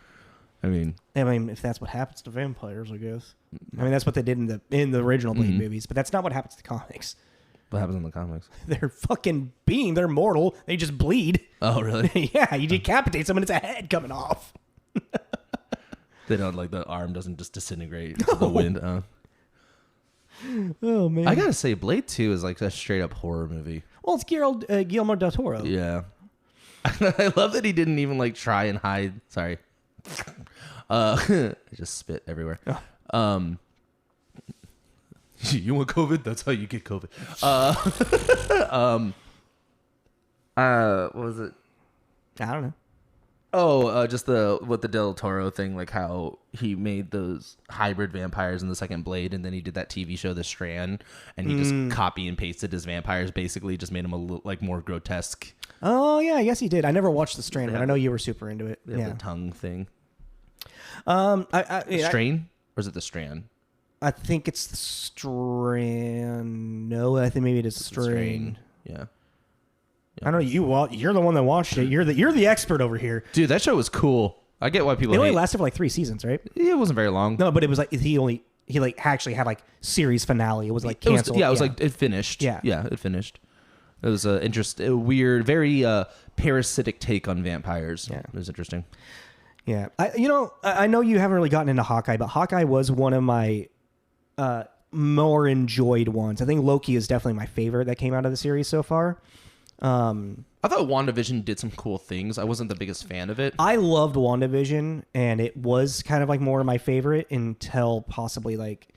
I mean,
if that's what happens to vampires, I guess. I mean, that's what they did in the original Blade movies, but that's not what happens to comics.
What happens in the comics?
They're fucking they're mortal. They just bleed.
Oh, really?
Yeah, you decapitate someone, it's a head coming off.
They don't like the arm doesn't just disintegrate into the wind.
Oh man!
I gotta say, Blade 2 is like a straight up horror movie.
Well, it's Guillermo del Toro.
Yeah, I love that he didn't even like try and hide. Sorry, I just spit everywhere. Oh. You want COVID? That's how you get COVID. What was it?
I don't know.
Oh, just the Del Toro thing, like how he made those hybrid vampires in the second Blade, and then he did that TV show, The Strand, and he just copy and pasted his vampires, basically just made them a little like more grotesque.
Oh yeah, yes he did. I never watched The Strand, but I know you were super into it.
The tongue thing.
Strain,
or is it The Strand?
I think it's The Strand. No, I think maybe it is Strain.
Yeah.
I know you're the one that watched it. You're the expert over here,
dude. That show was cool. I get why people.
It only lasted for like 3 seasons, right?
Yeah, it wasn't very long.
No, but it was like he actually had like series finale. It was like canceled.
It was like it finished. Yeah, it finished. It was a weird, very parasitic take on vampires. Yeah, it was interesting.
Yeah, I know you haven't really gotten into Hawkeye, but Hawkeye was one of my more enjoyed ones. I think Loki is definitely my favorite that came out of the series so far.
I thought WandaVision did some cool ththings. I wasn't the biggest fan of it.
I loved WandaVision, and it was kind of like more of my favorite until Loki.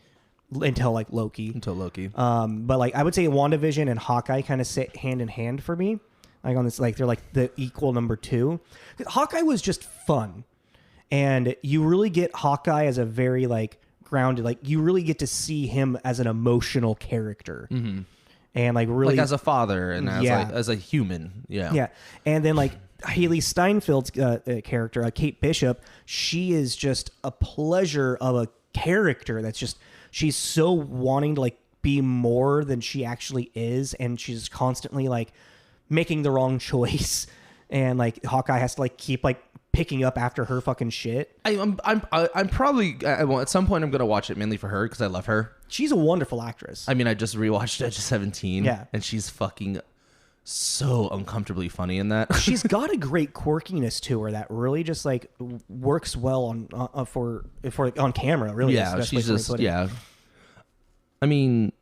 Until Loki.
But like I would say WandaVision and Hawkeye kind of sit hand in hand for me. Like on this, like they're like the equal number 2. Hawkeye was just fun, and you really get Hawkeye as a very like grounded. Like you really get to see him as an emotional character. Mm-hmm. And like really,
like as a father and as a human,
yeah. And then like Haley Steinfeld's character, Kate Bishop, she is just a pleasure of a character. That's just she's so wanting to like be more than she actually is, and she's constantly like making the wrong choice, and like Hawkeye has to like keep like picking up after her fucking shit.
I'm probably at some point I'm gonna watch it mainly for her because I love her.
She's a wonderful actress.
I mean, I just rewatched Edge of 17.
Yeah,
and she's fucking so uncomfortably funny in that.
She's got a great quirkiness to her that really just like works well on for on camera. Really,
yeah, she's just I mean,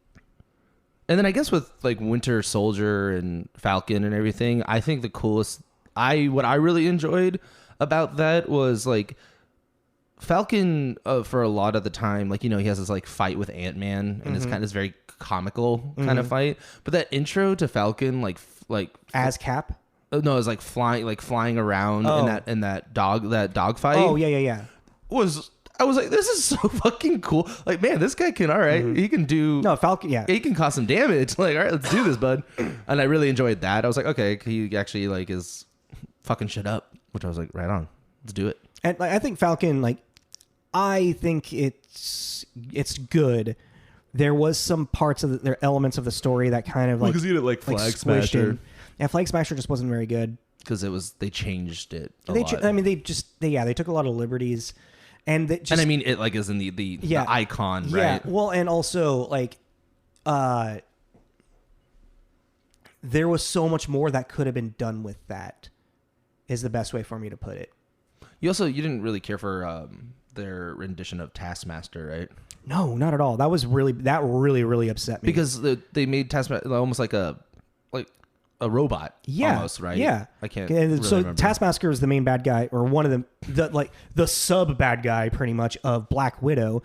and then I guess with like Winter Soldier and Falcon and everything, I think the coolest what I really enjoyed about that was like Falcon for a lot of the time, like, he has this like fight with Ant-Man, and it's kind of this very comical kind of fight. But that intro to Falcon, like
as Cap,
no, it was like flying around in that dog fight.
Oh yeah.
I was like, this is so fucking cool. Like, man, this guy can, all right, he can do...
No, Falcon, yeah.
He can cause some damage. Like, all right, let's do this, bud. And I really enjoyed that. I was like, okay, he actually, like, is fucking shit up. Which I was like, right on. Let's do it.
And like, I think Falcon, like, I think it's good. There was some parts of there elements of the story that kind of like...
because he did, like, Flag Smasher.
Yeah, Flag Smasher just wasn't very good.
Because they changed it a lot.
I mean, they took a lot of liberties. And
I mean, it like is in the icon, right?
Yeah. Well, and also like, there was so much more that could have been done with that, is the best way for me to put it.
You didn't really care for their rendition of Taskmaster, right?
No, not at all. That really upset me.
Because they made Taskmaster almost like a robot.
Yeah,
almost, right?
Yeah,
I can't.
And
really
so
remember.
Taskmaster is the main bad guy, or one of the sub bad guy, pretty much, of Black Widow.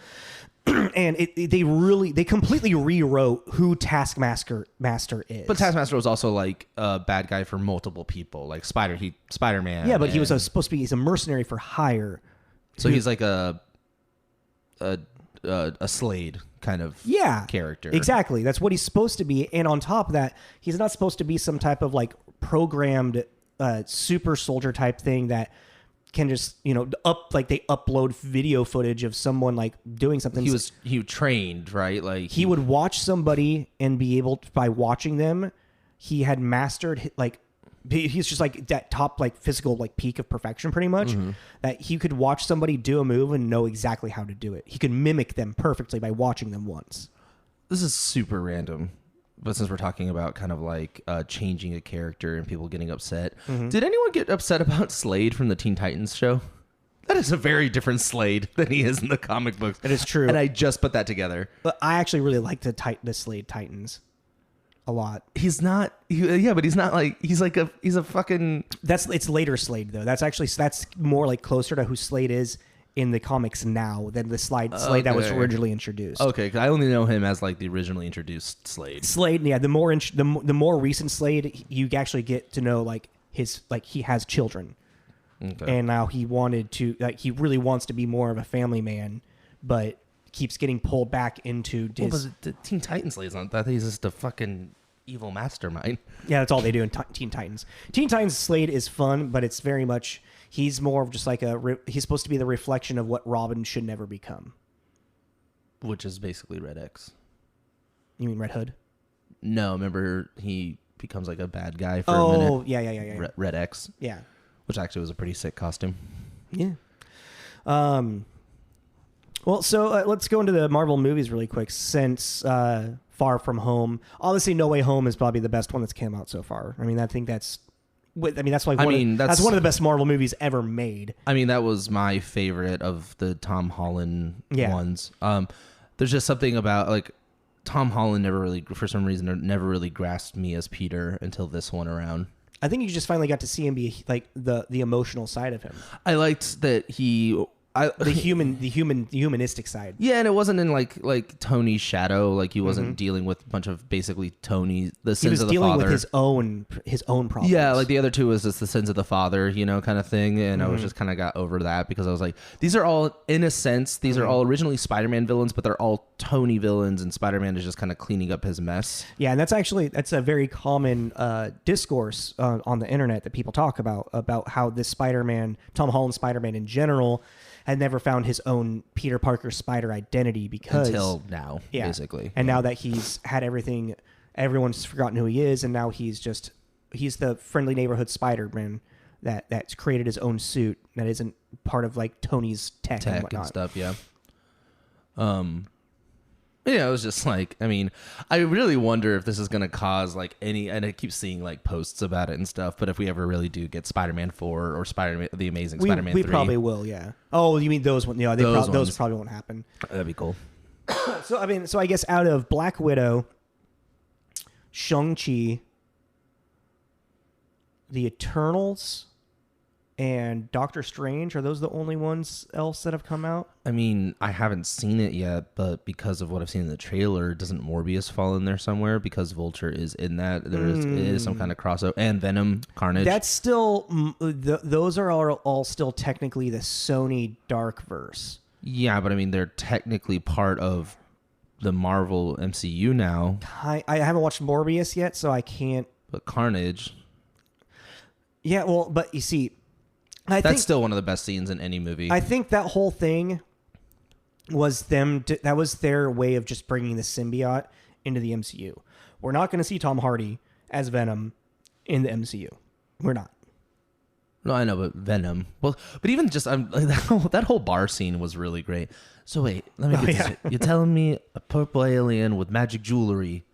And they completely rewrote who Taskmaster is.
But Taskmaster was also like a bad guy for multiple people, like Spider-Man.
Yeah, but he was supposed to be. He's a mercenary for hire.
So he's like a Slade kind of character.
Exactly. That's what he's supposed to be. And on top of that, he's not supposed to be some type of like programmed super soldier type thing that can just, they upload video footage of someone like doing something.
He trained, right? Like
he would watch somebody and be able to, by watching them, he had mastered he's just like that top like physical like peak of perfection pretty much, that he could watch somebody do a move and know exactly how to do it. He could mimic them perfectly by watching them once.
This is super random, but since we're talking about kind of like changing a character and people getting upset, did anyone get upset about Slade from the Teen Titans show? That is a very different Slade than he is in the comic books.
It is true.
And I just put that together.
But I actually really like the Slade Titans a lot.
He's not, but he's not like, he's a fucking...
It's later Slade though. That's more like closer to who Slade is in the comics now than the Slade that was originally introduced.
Okay, because I only know him as like the originally introduced Slade.
Yeah. The more recent Slade, you actually get to know like he has children, and now he really wants to be more of a family man, but keeps getting pulled back into his...
But the Teen Titans Slade's not that. He's just a fucking evil mastermind.
Yeah, that's all they do in Teen Titans. Teen Titans Slade is fun, but it's very much... He's more of just like he's supposed to be the reflection of what Robin should never become.
Which is basically Red X.
You mean Red Hood?
No, remember he becomes like a bad guy for a minute.
Oh, yeah.
Red X.
Yeah.
Which actually was a pretty sick costume.
Yeah. Well, so let's go into the Marvel movies really quick. Since Far From Home, obviously, No Way Home is probably the best one that's come out so far. I mean, I think that's one of the best Marvel movies ever made.
I mean, that was my favorite of the Tom Holland ones. There's just something about like Tom Holland for some reason, never really grasped me as Peter until this one around.
I think you just finally got to see him be like the emotional side of him.
I liked that
the humanistic side.
Yeah, and it wasn't in like Tony's shadow. Like he wasn't dealing with a bunch of basically the sins of the father. He was dealing
with his own problems.
Yeah, like the other two was just the sins of the father, kind of thing. And I was just kind of got over that because I was like, these are all, in a sense, these are all originally Spider-Man villains, but they're all Tony villains, and Spider-Man is just kind of cleaning up his mess.
Yeah, and that's a very common discourse on the internet that people talk about how this Spider-Man, Tom Holland Spider-Man in general, had never found his own Peter Parker Spider identity
until now, basically.
And now that he's had everything, everyone's forgotten who he is, and now he's the friendly neighborhood Spider-Man that's created his own suit that isn't part of like Tony's tech and whatnot.
And stuff. Yeah. Yeah, it was just like, I mean, I really wonder if this is going to cause like and I keep seeing like posts about it and stuff, but if we ever really do get Spider-Man 4 or The Amazing Spider-Man 3.
We probably will, yeah. Oh, you mean those ones? Yeah, those probably won't happen.
That'd be cool.
So I guess out of Black Widow, Shang-Chi, The Eternals, and Doctor Strange, are those the only ones else that have come out?
I mean, I haven't seen it yet, but because of what I've seen in the trailer, doesn't Morbius fall in there somewhere? Because Vulture is in that. It is some kind of crossover. And Venom, Carnage.
That's still... those are all still technically the Sony Darkverse.
Yeah, but I mean, they're technically part of the Marvel MCU now.
I haven't watched Morbius yet, so I can't...
But Carnage...
Yeah, well, but you see...
That's still one of the best scenes in any movie.
I think that whole thing was that was their way of just bringing the symbiote into the MCU. We're not going to see Tom Hardy as Venom in the MCU. We're not.
No, I know, but Venom. Well, but even just that whole bar scene was really great. So wait, let me get this. You're telling me a purple alien with magic jewelry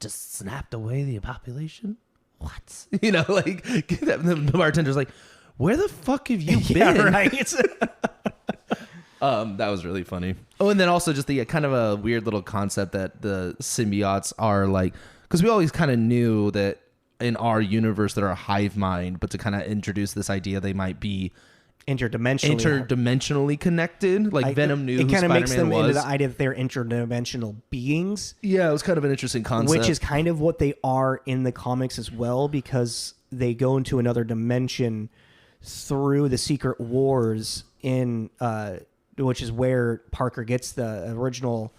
just snapped away the population? what? You know, like the bartender's like, where the fuck have you been?
Yeah, right.
That was really funny. Oh, and then also just the kind of a weird little concept that the symbiotes are like, because we always kind of knew that in our universe that are a hive mind, but to kind of introduce this idea they might be interdimensionally connected, like Venom knew
it
who
kind of makes them
Spider-Man
into
was.
the idea that they're interdimensional beings.
Yeah, it was kind of an interesting concept.
Which is kind of what they are in the comics as well, because they go into another dimension through the Secret Wars in which is where Parker gets the original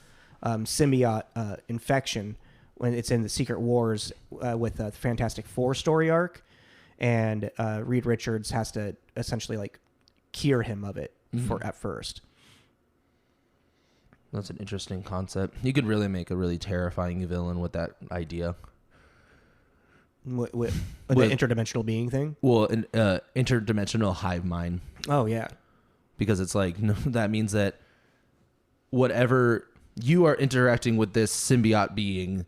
symbiote infection when it's in the Secret Wars with the Fantastic Four story arc, and Reed Richards has to essentially like cure him of it at first.
That's an interesting concept. You could really make a really terrifying villain with that idea.
With the interdimensional being thing?
Well, an interdimensional hive mind.
Oh, yeah.
Because it's like, no, that means that whatever you are interacting with this symbiote being,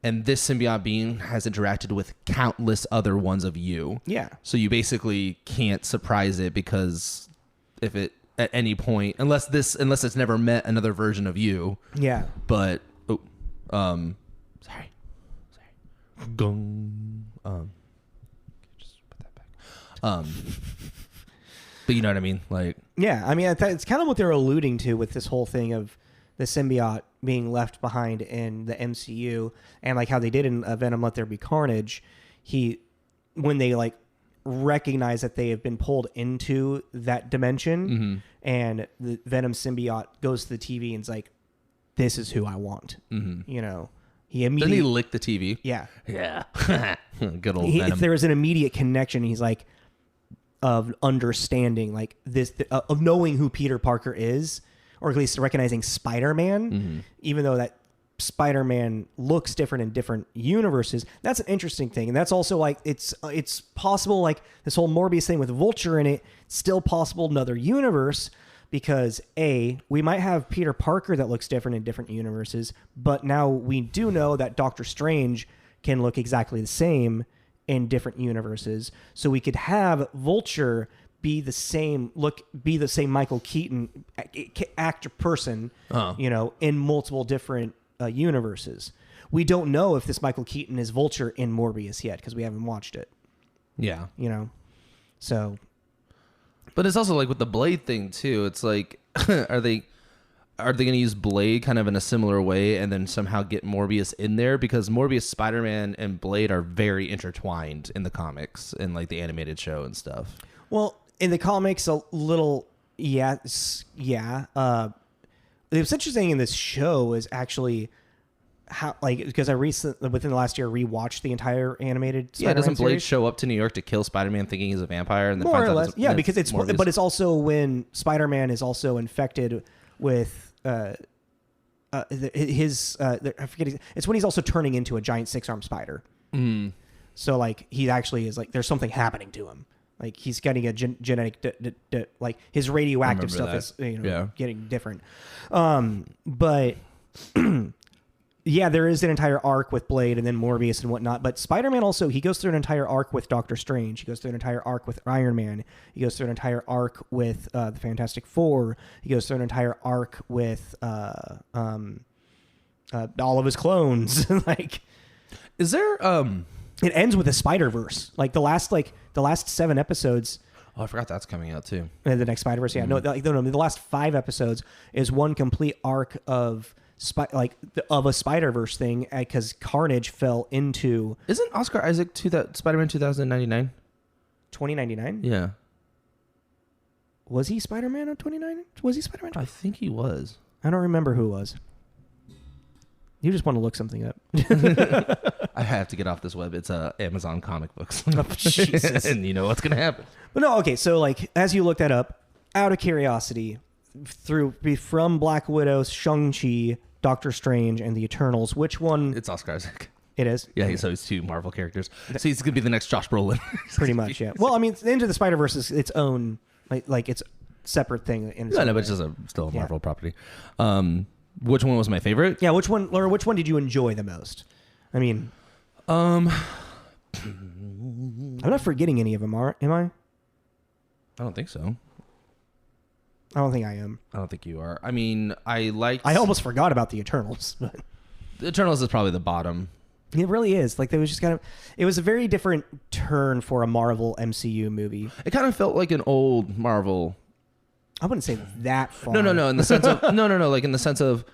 and this symbiote being has interacted with countless other ones of you.
Yeah.
So you basically can't surprise it, because if it at any point, unless it's never met another version of you. Yeah. But sorry. Gong. Just put that back. But you know what I mean? Like,
yeah, I mean, it's kind of what they're alluding to with this whole thing of the symbiote being left behind in the MCU, and like how they did in Venom Let There Be Carnage. When they like recognize that they have been pulled into that dimension, and the Venom symbiote goes to the TV and is like, "This is who I want." You know, he immediately
didn't he lick the TV?
Yeah.
Good old Venom.
There was an immediate connection. He's like, of understanding like this, of knowing who Peter Parker is, or at least recognizing Spider-Man, even though that Spider-Man looks different in different universes. That's an interesting thing. And that's also like, it's possible, like this whole Morbius thing with Vulture in it, still possible in another universe, because we might have Peter Parker that looks different in different universes, but now we do know that Doctor Strange can look exactly the same in different universes. So we could have Vulture be the same Michael Keaton actor person, in multiple different universes. We don't know if this Michael Keaton is Vulture in Morbius yet, because we haven't watched it.
Yeah.
So.
But it's also like with the Blade thing too. It's like, are they going to use Blade kind of in a similar way and then somehow get Morbius in there? Because Morbius, Spider-Man, and Blade are very intertwined in the comics and like the animated show and stuff.
Well, in the comics, a little, yeah. The essential thing in this show is actually how, like, because I recently, within the last year, rewatched the entire animated Spider-Man
doesn't Blade
series.
show up to New York to kill Spider-Man thinking he's a vampire? And then
more
finds
or
out
less, yeah, because it's
Morbius.
but it's also when Spider-Man is also infected with I forget, it's when he's also turning into a giant 6-armed spider. So like he actually is like, there's something happening to him. Like he's getting a genetic, like his radioactive stuff is getting different. But yeah, there is an entire arc with Blade and then Morbius and whatnot. But Spider-Man also, he goes through an entire arc with Doctor Strange. He goes through an entire arc with Iron Man. He goes through an entire arc with the Fantastic Four. He goes through an entire arc with all of his clones. Like,
is there
it ends with a Spider-Verse. Like the last 7 episodes.
Oh, I forgot that's coming out too.
The next Spider-Verse, yeah. No, the last 5 episodes is one complete arc of a Spider-Verse thing, because Carnage fell into...
Isn't Oscar Isaac Spider-Man 2099?
2099?
Yeah.
Was he Spider-Man on 29? Was he Spider-Man?
I think he was.
I don't remember who was. You just want to look something up.
I have to get off this web. It's Amazon comic books.
Oh, Jesus.
And you know what's going to happen.
But no, okay, so like as you look that up, out of curiosity, from Black Widow, Shang-Chi, Doctor Strange, and the Eternals, which one?
It's Oscar Isaac.
It is?
Yeah, so he's 2 Marvel characters. So he's going to be the next Josh Brolin.
Pretty much, yeah. Well, I mean, Into the Spider-Verse is its own, like its separate thing.
But it's just still a Marvel property. Which one was my favorite?
Yeah, which one did you enjoy the most? I mean... I'm not forgetting any of them, am I?
I don't think so.
I don't think I am.
I don't think you are. I mean, I
almost forgot about the Eternals, but
the Eternals is probably the bottom.
it really is. Like, it was a very different turn for a Marvel MCU movie.
It kind of felt like an old Marvel.
I wouldn't say that far.
No. In the sense of no. Like in the sense of,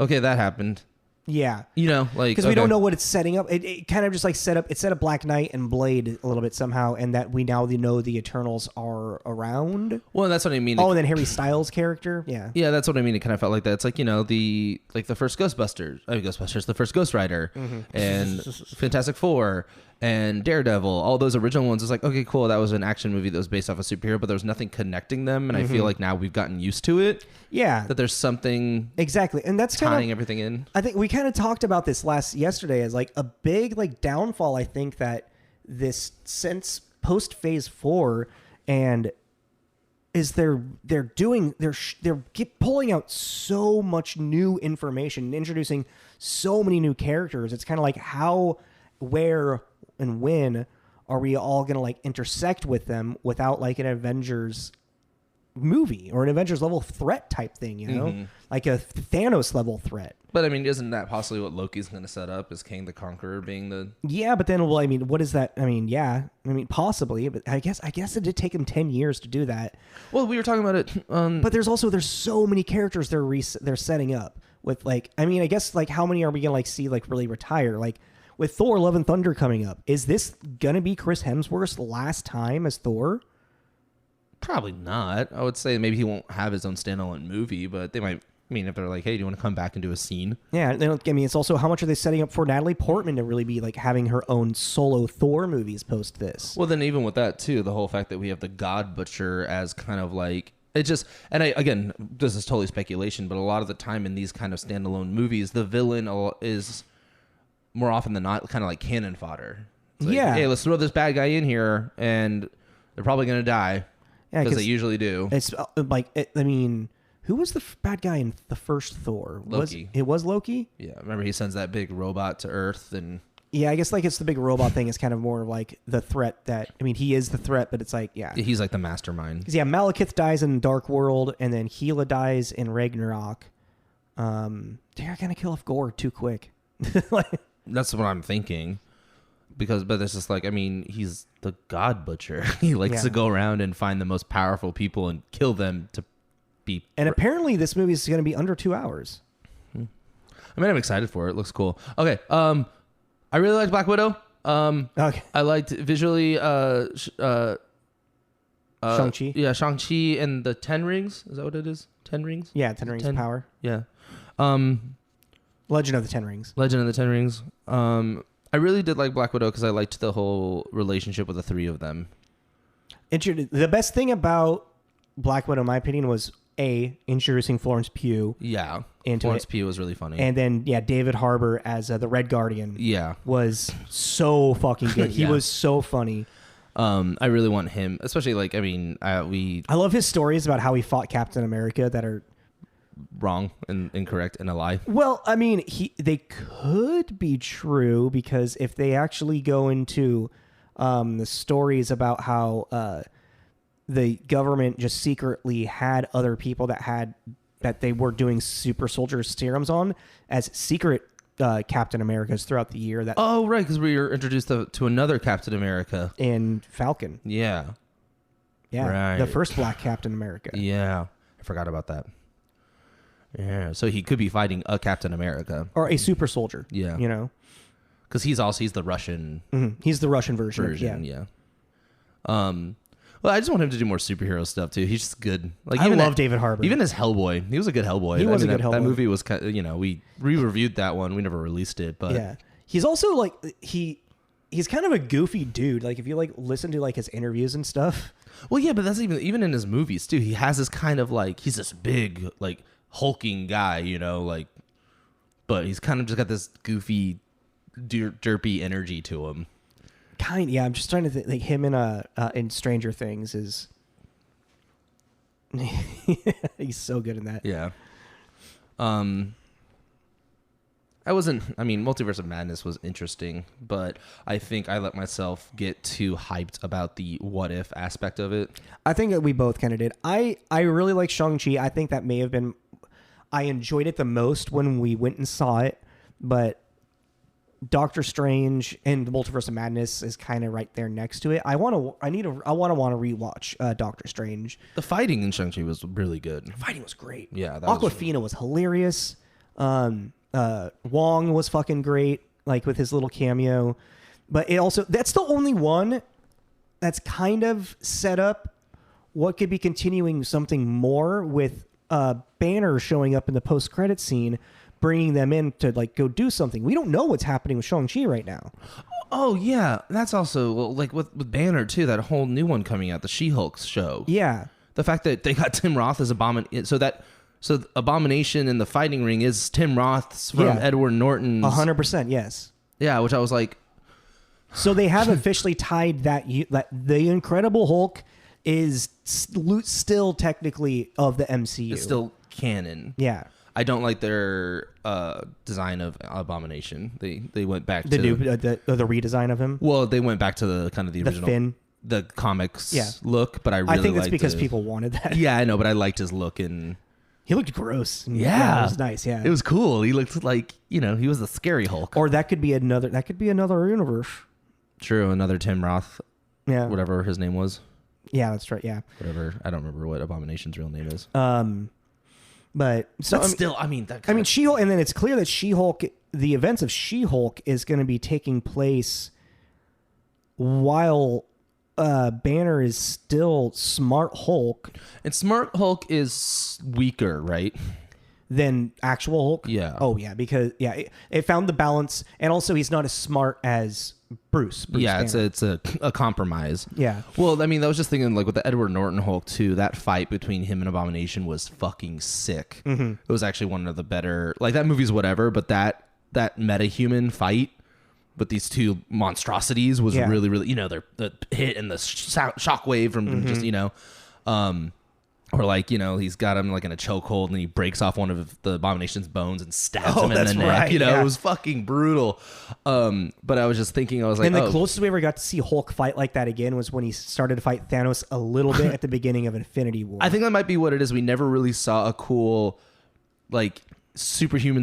okay, that happened.
Yeah.
You know, like
because we don't know what it's setting up. It kind of just like set up Black Knight and Blade a little bit somehow, and that we now know the Eternals are around.
Well, that's what I mean.
Oh, and then Harry Styles' character, yeah,
that's what I mean. It kind of felt like that. It's like, you know, the first Ghostbusters, the first Ghost Rider, and Fantastic Four, and Daredevil. All those original ones. It's like, okay, cool. That was an action movie that was based off a superhero, but there was nothing connecting them, and I feel like now we've gotten used to it.
Yeah,
that there's something
exactly, and that's
tying everything in.
I think we kind of talked about this yesterday as like a big like downfall. I think that this since post Phase 4 and is they're pulling out so much new information, introducing so many new characters. It's kind of like how, where, and when are we all gonna like intersect with them without like an Avengers movie or an Avengers level threat type thing, you know, like a Thanos level threat.
But I mean, isn't that possibly what Loki's going to set up? Is King the Conqueror being the?
Yeah, but then, well, I mean, what is that? I mean, yeah, I mean, possibly, but I guess it did take him 10 years to do that.
Well, we were talking about it.
But there's so many characters they're setting up with, like, I mean, I guess like how many are we gonna like see like really retire? Like with Thor: Love and Thunder coming up, is this gonna be Chris Hemsworth's last time as Thor?
Probably not. I would say maybe he won't have his own standalone movie, but they might. I mean, if they're like, hey, do you want to come back and do a scene? Yeah,
I mean, it's also how much are they setting up for Natalie Portman to really be like having her own solo Thor movies post this?
Well, then even with that too, the whole fact that we have the God Butcher as kind of like it just, and again, this is totally speculation, but a lot of the time in these kind of standalone movies, the villain is more often than not kind of like cannon fodder. It's like, hey, let's throw this bad guy in here, and they're probably gonna die. Yeah, because they usually do.
It's like, I mean, who was the bad guy in the first Thor?
Loki.
It was Loki?
Yeah, remember he sends that big robot to Earth and...
Yeah, I guess like it's the big robot thing is kind of more like the threat that... I mean, he is the threat, but it's like, yeah.
He's like the mastermind.
Because, yeah, Malekith dies in Dark World, and then Hela dies in Ragnarok. They're going to kill off Gore too quick.
That's what I'm thinking. But it's just like, I mean, he's the God Butcher. He likes to go around and find the most powerful people and kill them to be...
And apparently this movie is going to be under 2 hours.
I mean, I'm excited for it. It looks cool. Okay. I really liked Black Widow.
Okay.
I liked visually
Shang-Chi.
Yeah, Shang-Chi and the 10 Rings. Is that what it is? 10 Rings?
Yeah, 10 Rings of Power.
Yeah.
Legend of the 10 Rings.
Legend of the 10 Rings. I really did like Black Widow because I liked the whole relationship with the three of them.
The best thing about Black Widow, in my opinion, was introducing Florence Pugh.
Yeah, Florence Pugh was really funny.
And then, David Harbour as the Red Guardian.
Yeah,
was so fucking good. He was so funny.
I really want him, especially like, I mean, I
love his stories about how he fought Captain America that are
wrong and incorrect and a lie.
Well, I mean, they could be true because if they actually go into the stories about how the government just secretly had other people that they were doing super soldier serums on as secret Captain Americas throughout the year.
Oh, right, because we were introduced to another Captain America
in Falcon.
Yeah,
right. The first Black Captain America.
Yeah, I forgot about that. Yeah, so he could be fighting a Captain America
or a super soldier.
Yeah,
you know,
because he's the Russian.
Mm-hmm. He's the Russian version.
Yeah. Well, I just want him to do more superhero stuff too. He's just good. Like
I love David Harbour.
Even as Hellboy, he was a good Hellboy.
He was a good Hellboy.
That movie was kind of, we re-reviewed that one. We never released it, but
yeah, he's also like he's kind of a goofy dude. Like if you like listen to like his interviews and stuff.
Well, yeah, but that's even in his movies too. He has this kind of like he's this big like hulking guy, like, but he's kind of just got this goofy, derpy energy to him.
Yeah. I'm just trying to think. Like him in Stranger Things is. He's so good in that.
Yeah. Multiverse of Madness was interesting, but I think I let myself get too hyped about the what if aspect of it.
I think that we both kind of did. I really like Shang-Chi. I think that may have been, I enjoyed it the most when we went and saw it, but Doctor Strange and the Multiverse of Madness is kind of right there next to it. I want to rewatch Doctor Strange.
The fighting in Shang-Chi was really good.
Fighting was great.
Yeah,
Aquafina was hilarious. Wong was fucking great, like with his little cameo. But it also, that's the only one that's kind of set up what could be continuing something more with Banner showing up in the post-credit scene, bringing them in to like go do something. We don't know what's happening with Shang-Chi right now.
Oh yeah, that's also like with Banner too. That whole new one coming out, the She-Hulk show.
Yeah,
the fact that they got Tim Roth as so Abomination in the fighting ring is Tim Roth's from Edward Norton's.
100%, yes.
Yeah, which I was like.
So they have officially tied that the Incredible Hulk is still technically of the MCU.
It's still canon.
Yeah.
I don't like their design of Abomination. They went back to
the redesign of him.
Well, they went back to the kind of the original
Finn.
The comics look, but I
think it's because people wanted that.
Yeah, I know, but I liked his look, and
he looked gross.
Yeah,
it was nice. Yeah,
it was cool. He looked like he was the scary Hulk.
Or that could be another universe.
True, another Tim Roth.
Yeah,
whatever his name was.
Yeah, that's right. Yeah,
whatever. I don't remember what Abomination's real name is.
But so
still,
She-Hulk, and then it's clear that She-Hulk, the events of She-Hulk, is going to be taking place while Banner is still Smart Hulk.
And Smart Hulk is weaker, right?
Than actual Hulk.
Yeah.
Oh yeah, because it found the balance, and also he's not as smart as Bruce
yeah,
Banner.
it's a compromise.
Yeah.
Well, I was just thinking like with the Edward Norton Hulk too. That fight between him and Abomination was fucking sick. Mm-hmm. It was actually one of the better. Like that movie's whatever, but that meta-human fight with these two monstrosities was really, really. The hit and the shockwave from just or like he's got him like in a chokehold and he breaks off one of the Abomination's bones and stabs him in the neck.
Right,
it was fucking brutal. But I was just thinking, I was like,
and the closest we ever got to see Hulk fight like that again was when he started to fight Thanos a little bit at the beginning of Infinity War.
I think that might be what it is. We never really saw a cool like superhuman.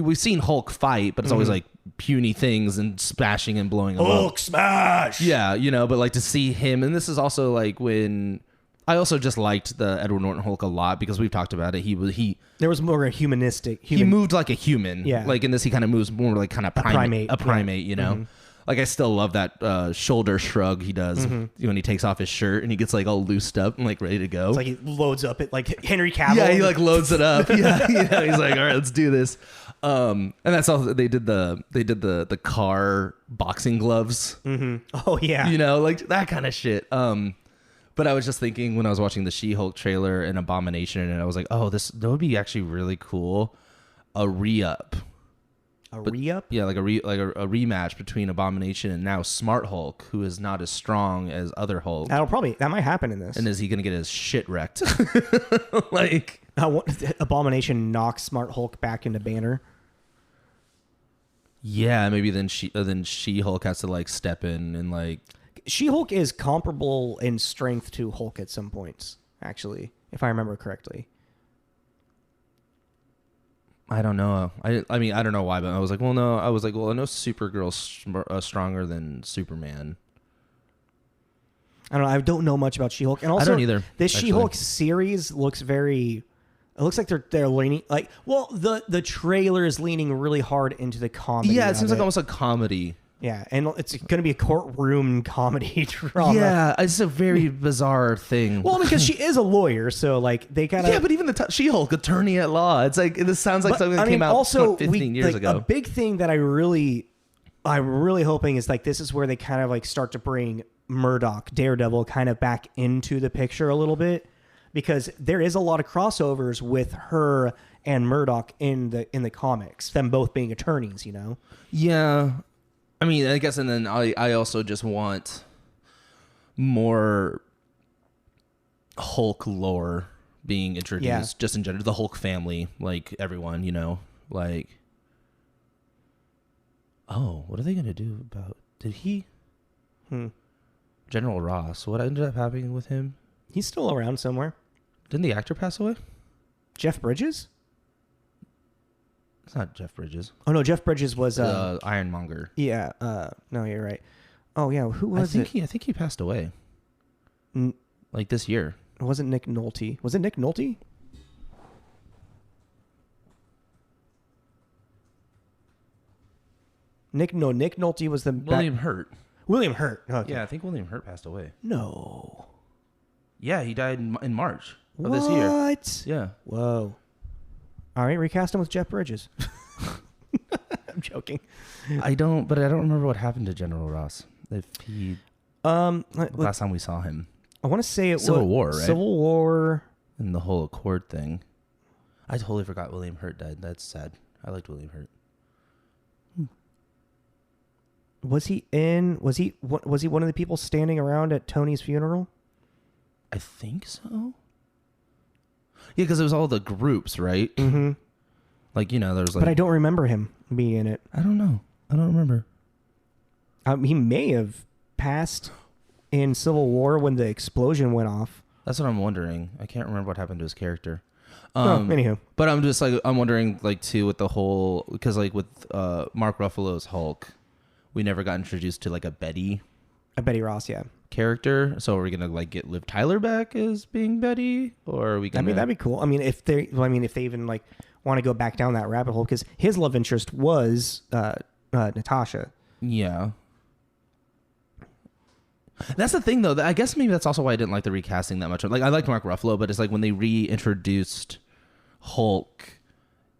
We've seen Hulk fight, but it's always like puny things and smashing and blowing him up.
Hulk smash.
Yeah, but like to see him, and this is also like when. I also just liked the Edward Norton Hulk a lot because we've talked about it.
There was more a humanistic.
He moved like a human.
Yeah.
Like in this, he kind of moves more like kind of primate. A primate, Mm-hmm. Like I still love that shoulder shrug he does when he takes off his shirt and he gets like all loosed up and like ready to go.
It's like he loads up it like Henry Cavill.
Yeah, he like loads it up. Yeah, he's like, all right, let's do this. And that's also they did the car boxing gloves.
Mm-hmm. Oh yeah,
like that kind of shit. But I was just thinking when I was watching the She-Hulk trailer and Abomination, and I was like, oh, that would be actually really cool. A re-up.
Re-up?
Yeah, like a rematch between Abomination and now Smart Hulk, who is not as strong as other Hulk.
That might happen in this.
And is he going to get his shit wrecked? Like
Abomination knocks Smart Hulk back into Banner.
Yeah, maybe then She-Hulk has to like step in and like.
She-Hulk is comparable in strength to Hulk at some points, actually, if I remember correctly.
I don't know. I don't know why, but I was like, well, no. I was like, well, I know Supergirl's stronger than Superman.
I don't know. I don't know much about She-Hulk, and also
I don't either.
This She-Hulk series looks very. It looks like they're leaning like. Well, the trailer is leaning really hard into the comedy.
Yeah, it seems like almost a comedy.
Yeah, and it's going to be a courtroom comedy drama.
Yeah, it's a very bizarre thing.
Well, because she is a lawyer, so like they gotta.
Yeah, but even the She-Hulk attorney at law, it's like this sounds like something that came out
also
15 years ago.
A big thing that I'm really hoping is like this is where they kind of like start to bring Murdoch, Daredevil, kind of back into the picture a little bit, because there is a lot of crossovers with her and Murdoch in the comics, them both being attorneys.
Yeah. I mean, I guess, and then I also just want more Hulk lore being introduced, just in general. The Hulk family, like everyone, like Oh, what are they gonna do about? Did he? General Ross. What ended up happening with him?
He's still around somewhere.
Didn't the actor pass away?
Jeff Bridges?
It's not Jeff Bridges.
Oh no, Jeff Bridges was
Ironmonger.
Yeah. No, you're right. Oh yeah, who was it?
I think he passed away. Like this year.
It wasn't Nick Nolte. Was it Nick Nolte? Nick Nolte was the
William Hurt.
William Hurt. Okay.
Yeah, I think William Hurt passed away.
No.
Yeah, he died in March of this year.
What?
Yeah.
Whoa. All right, recast him with Jeff Bridges. I'm joking.
I don't remember what happened to General Ross. If he last time we saw him.
I want to say it
Civil
was
War, right?
Civil War.
And the whole Accord thing. I totally forgot William Hurt died. That's sad. I liked William Hurt.
Was he one of the people standing around at Tony's funeral?
I think so. Yeah, because it was all the groups, right?
Mm-hmm.
Like, there was like...
But I don't remember him being in it.
I don't know. I don't remember.
He may have passed in Civil War when the explosion went off.
That's what I'm wondering. I can't remember what happened to his character.
Anywho.
But I'm just like, I'm wondering like too with the whole, because like with Mark Ruffalo's Hulk, we never got introduced to like a Betty
Ross, yeah.
character. So are we gonna like get Liv Tyler back as being Betty, or are we gonna?
I mean, that'd be cool. I mean, if they even like want to go back down that rabbit hole, because his love interest was Natasha.
Yeah. That's the thing, though. I guess maybe that's also why I didn't like the recasting that much. Like, I liked Mark Ruffalo, but it's like when they reintroduced Hulk,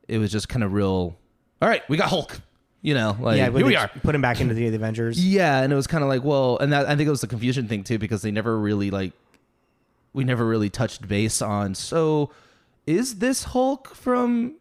it was just kind of real. All right, we got Hulk. Like
yeah,
here we are.
Put him back into the Avengers.
Yeah, and it was kind of like, well, and that I think it was the confusion thing too, because they never really we never really touched base on. So, is this Hulk from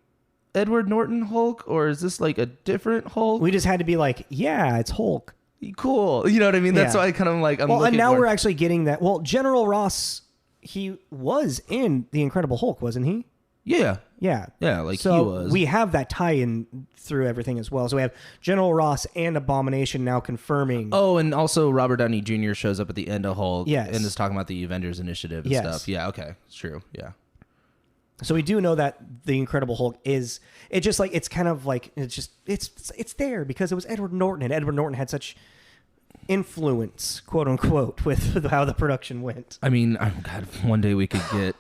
Edward Norton Hulk, or is this like a different Hulk?
We just had to be like, yeah, it's Hulk.
Cool. You know what I mean? That's why I kind of like,
and now we're actually getting that. Well, General Ross, he was in The Incredible Hulk, wasn't he?
Yeah.
Yeah.
Yeah, like
so
he was.
We have that tie-in through everything as well. So we have General Ross and Abomination now confirming.
Oh, and also Robert Downey Jr. shows up at the end of Hulk.
Yes.
And is talking about the Avengers Initiative and stuff. Yeah, okay. It's true. Yeah.
So we do know that the Incredible Hulk is, it just like, it's kind of like, it's there because it was Edward Norton, and Edward Norton had such influence, quote unquote, with how the production went.
I mean, God, one day we could get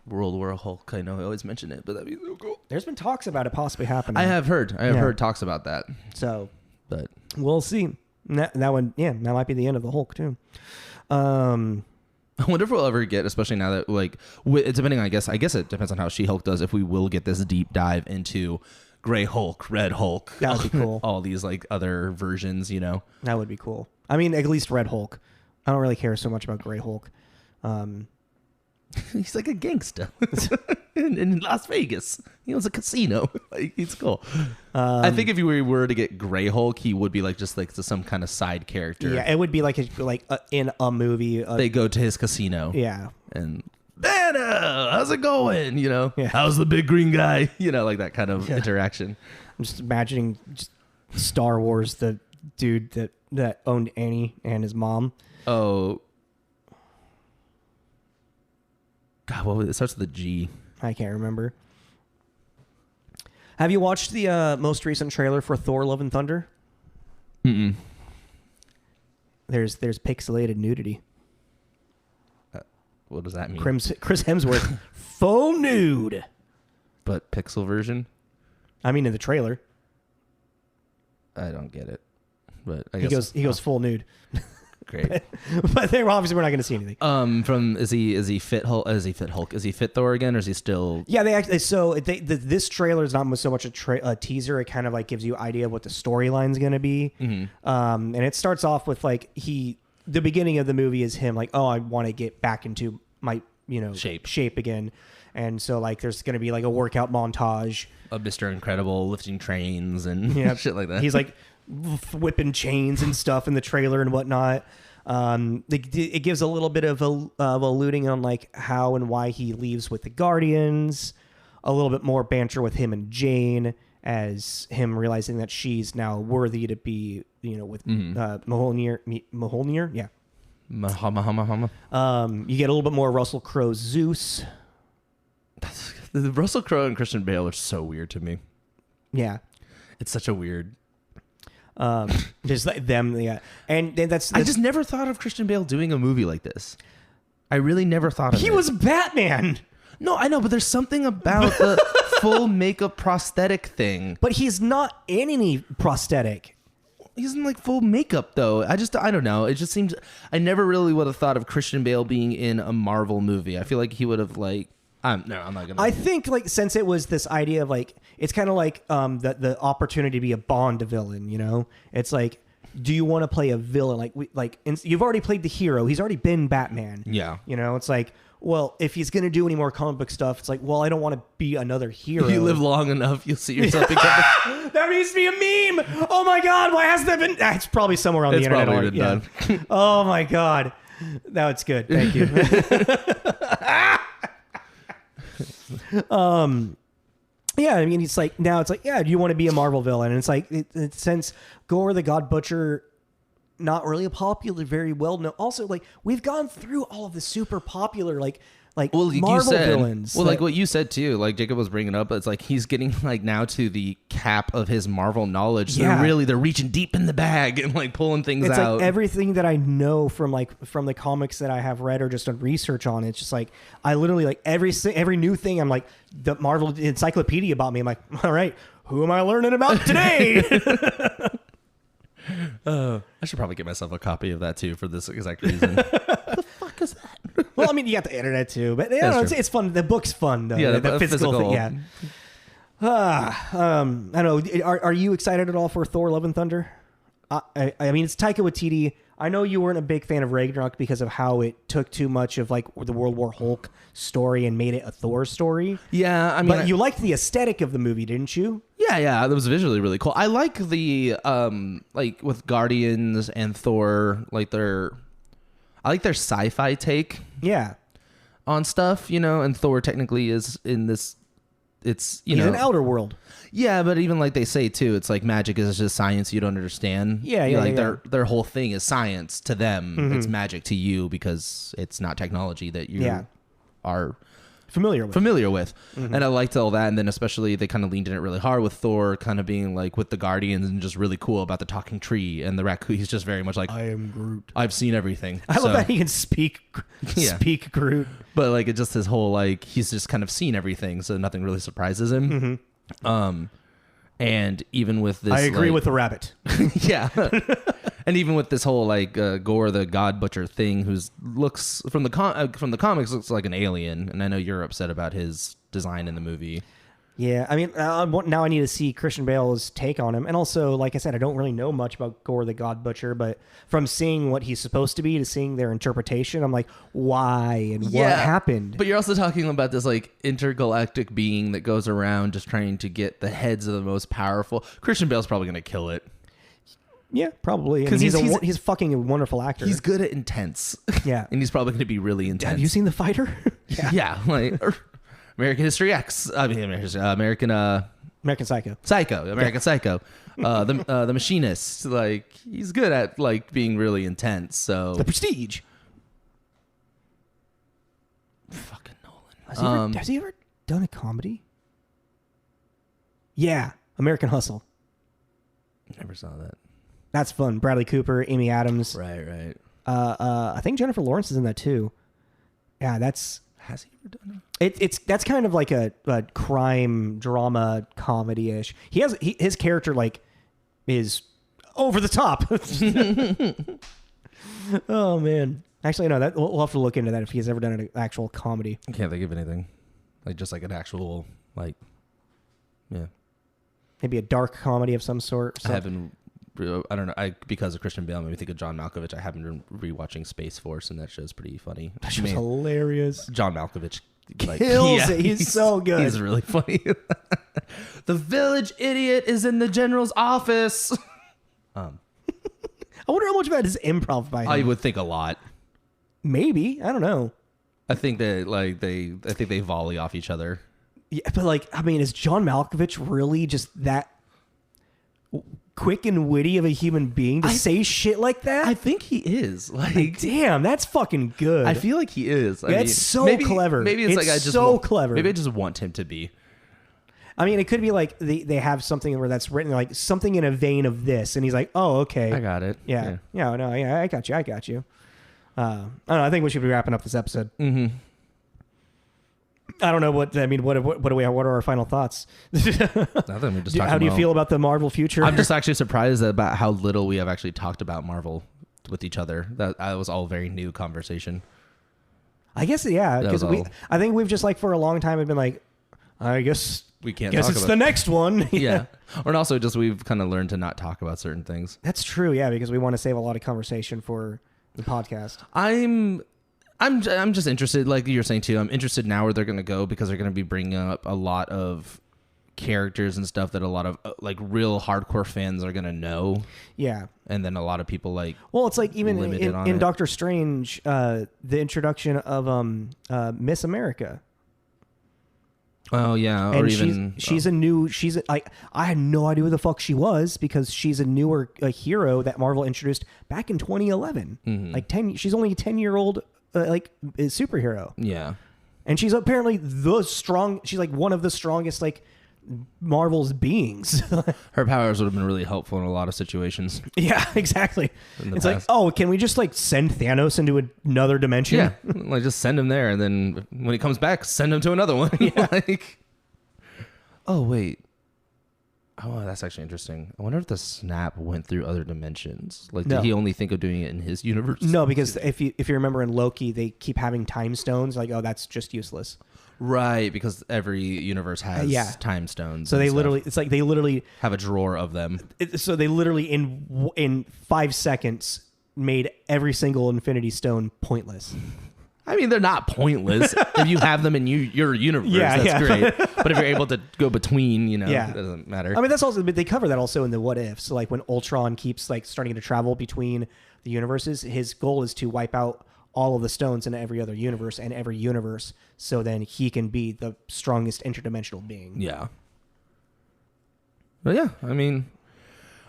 World War Hulk. I know I always mention it, but that'd be so cool.
There's been talks about it possibly happening.
I have heard talks about that.
So,
but
we'll see. That one, that might be the end of the Hulk too.
I wonder if we'll ever get, especially now that like it's depending. I guess it depends on how She-Hulk does. If we will get this deep dive into Gray Hulk, Red Hulk,
that would be cool.
All these like other versions,
That would be cool. I mean, at least Red Hulk. I don't really care so much about Gray Hulk.
He's like a gangster in Las Vegas. He owns a casino. Like, he's cool. I think if you were to get Gray Hulk, he would be like just like some kind of side character.
Yeah, it would be like in a movie.
They go to his casino.
Yeah,
and Banner, how's it going?
Yeah.
How's the big green guy? Like that kind of interaction.
I'm just imagining just Star Wars, the dude that owned Annie and his mom.
Oh. God, what was it? It starts with a G.
I can't remember. Have you watched the most recent trailer for Thor: Love and Thunder?
Mm-mm.
There's pixelated nudity.
What does that mean?
Chris Hemsworth, faux nude.
But pixel version?
I mean, in the trailer.
I don't get it. But I
guess he goes full nude.
Great.
But we're not going to see anything.
Is he fit Hulk? Is he fit Thor again, or is he still?
Yeah, they actually. So this trailer is not so much a teaser. It kind of like gives you idea of what the storyline's going to be.
Mm-hmm.
And it starts off with like the beginning of the movie is him like, oh, I want to get back into my shape again, and so like there's going to be like a workout montage
of Mr. Incredible lifting trains and shit like that.
He's like whipping chains and stuff in the trailer and whatnot. It gives a little bit of alluding on like how and why he leaves with the Guardians, a little bit more banter with him and Jane, as him realizing that she's now worthy to be, with Mjolnir. Yeah. You get a little bit more Russell Crowe's Zeus.
The Russell Crowe and Christian Bale are so weird to me.
Yeah.
It's such a weird.
Just like them, yeah. And that's
I just never thought of Christian Bale doing a movie like this. I really never thought of it.
He was Batman.
No, I know, but there's something about the full makeup prosthetic thing.
But he's not in any prosthetic.
He's in like full makeup though. I don't know. It just seems I never really would have thought of Christian Bale being in a Marvel movie. I feel like he would have like I'm not gonna.
I think like since it was this idea of like it's kind of like the opportunity to be a Bond villain. It's like, do you want to play a villain? You've already played the hero. He's already been Batman.
Yeah.
It's like, well, if he's gonna do any more comic book stuff, it's like, well, I don't want to be another hero.
You live long enough, you'll see yourself become.
That needs to be a meme. Oh my god, why hasn't that been? It's probably somewhere on the internet.
Probably been done.
Oh my god, no, it's good. Thank you. Yeah, I mean, it's like now it's like, yeah, do you want to be a Marvel villain? And it's like, since Gore the God Butcher, not really a popular, very well known. Also, like we've gone through all of the super popular like Marvel villains.
Well, like what you said too, like Jacob was bringing up, it's like he's getting like now to the cap of his Marvel knowledge. So they're reaching deep in the bag and like pulling things out.
It's like everything that I know from the comics that I have read or just done research on. It's just like I literally like every new thing. I'm like the Marvel encyclopedia about me. I'm like, all right, who am I learning about today?
I should probably get myself a copy of that too for this exact reason. What the fuck is that?
Well, I mean, you got the internet too, but it's fun. The book's fun though.
Yeah,
the physical thing. Yeah. I don't know. Are you excited at all for Thor: Love and Thunder? I mean, it's Taika Waititi. I know you weren't a big fan of Ragnarok because of how it took too much of like the World War Hulk story and made it a Thor story.
Yeah, I mean,
but you liked the aesthetic of the movie, didn't you?
Yeah, that was visually really cool. I like the like with Guardians and Thor, I like their sci-fi take.
Yeah.
On stuff, and Thor technically is in this. He's
an outer world.
Yeah, but even like they say too, it's like magic is just science you don't understand.
Yeah.
Their whole thing is science to them. Mm-hmm. It's magic to you because it's not technology that you are familiar with. Mm-hmm. And I liked all that, and then especially they kind of leaned in it really hard with Thor kind of being like with the Guardians and just really cool about the talking tree and the raccoon. He's just very much like,
I am Groot.
I've seen everything.
I love that he can speak Groot.
But like it just his whole like he's just kind of seen everything, so nothing really surprises him. Mm-hmm. And even with this,
I agree with the rabbit.
Yeah. And even with this whole like Gore the God Butcher thing, who's looks from the comics looks like an alien, and I know you're upset about his design in the movie. Yeah,
I mean, now I need to see Christian Bale's take on him, and also, like I said, I don't really know much about Gore the God Butcher, but from seeing what he's supposed to be to seeing their interpretation, I'm like, why and what happened?
But you're also talking about this like intergalactic being that goes around just trying to get the heads of the most powerful. Christian Bale's probably going to kill it.
Yeah, probably. Because he's fucking a wonderful actor.
He's good at intense.
Yeah.
And he's probably going to be really intense.
Have you seen The Fighter?
Yeah. Like American History X. I mean, American
Psycho.
American Psycho. The Machinist. Like he's good at like being really intense. So
The Prestige.
Fucking Nolan.
Has he ever done a comedy? Yeah, American Hustle.
Never saw that.
That's fun. Bradley Cooper, Amy Adams.
Right.
I think Jennifer Lawrence is in that too. Yeah, that's.
Has he ever done it?
That's kind of like a crime drama comedy ish. His character like is over the top. Oh man. Actually, no. That we'll have to look into that if he's ever done an actual comedy.
I can't think of anything. Like just like an actual like. Yeah.
Maybe a dark comedy of some sort.
I haven't. I don't know. Because of Christian Bale, made me think of John Malkovich. I haven't been rewatching Space Force, and that show's pretty funny.
That show's hilarious.
John Malkovich like,
kills it. He's so good.
He's really funny. The village idiot is in the general's office.
I wonder how much of that is improv by him.
I would think a lot.
Maybe. I don't know.
I think that I think they volley off each other.
Yeah, but like, I mean, is John Malkovich really just that quick and witty of a human being to say shit like that?
I think he is. Like,
damn, that's fucking good.
I feel like he is. I
That's
mean,
so clever.
Maybe it's like I just
so clever.
Maybe I just want him to be.
I mean, it could be like they have something where that's written like something in a vein of this, and he's like, "Oh, okay,
I got it."
Yeah, no, yeah, I got you. I don't know. I think we should be wrapping up this episode.
Mm-hmm.
I don't know what I mean. What do we have? What are our final thoughts?
Nothing. We just
How do you feel about the Marvel future?
I'm just actually surprised about how little we have actually talked about Marvel with each other. That was all very new conversation.
I guess because I think we've just like for a long time have been like, I guess
we can't.
Guess
talk
it's
about
the next one.
Yeah, or also just we've kind of learned to not talk about certain things.
That's true. Yeah, because we want to save a lot of conversation for the podcast.
I'm just interested, like you're saying too. I'm interested now where they're going to go because they're going to be bringing up a lot of characters and stuff that a lot of like real hardcore fans are going to know.
Yeah,
and then a lot of people like.
Well, it's like even in Doctor Strange, the introduction of Miss America.
Oh yeah,
and I had no idea who the fuck she was because she's a newer hero that Marvel introduced back in 2011.
Mm-hmm.
Like she's only a 10-year-old superhero.
Yeah,
and she's apparently she's like one of the strongest like Marvel's beings.
Her powers would have been really helpful in a lot of situations.
Yeah, exactly. It's
past.
like, oh, can we just like send Thanos into another dimension?
Yeah, like just send him there, and then when he comes back, send him to another one. Yeah. Like, oh wait, oh that's actually interesting. I wonder if the snap went through other dimensions. Like, did he only think of doing it in his universe?
No, because if you remember in Loki, they keep having time stones. Like, oh, that's just useless.
Right, because every universe has time stones.
So they literally
have a drawer of them.
So they literally in 5 seconds made every single Infinity Stone pointless.
I mean, they're not pointless if you have them in your universe. Yeah, that's great. But if you're able to go between, it doesn't matter.
I mean, that's also they cover that also in the What If. So like when Ultron keeps like starting to travel between the universes, his goal is to wipe out all of the stones in every other universe and every universe, so then he can be the strongest interdimensional being.
Yeah. But yeah, I mean,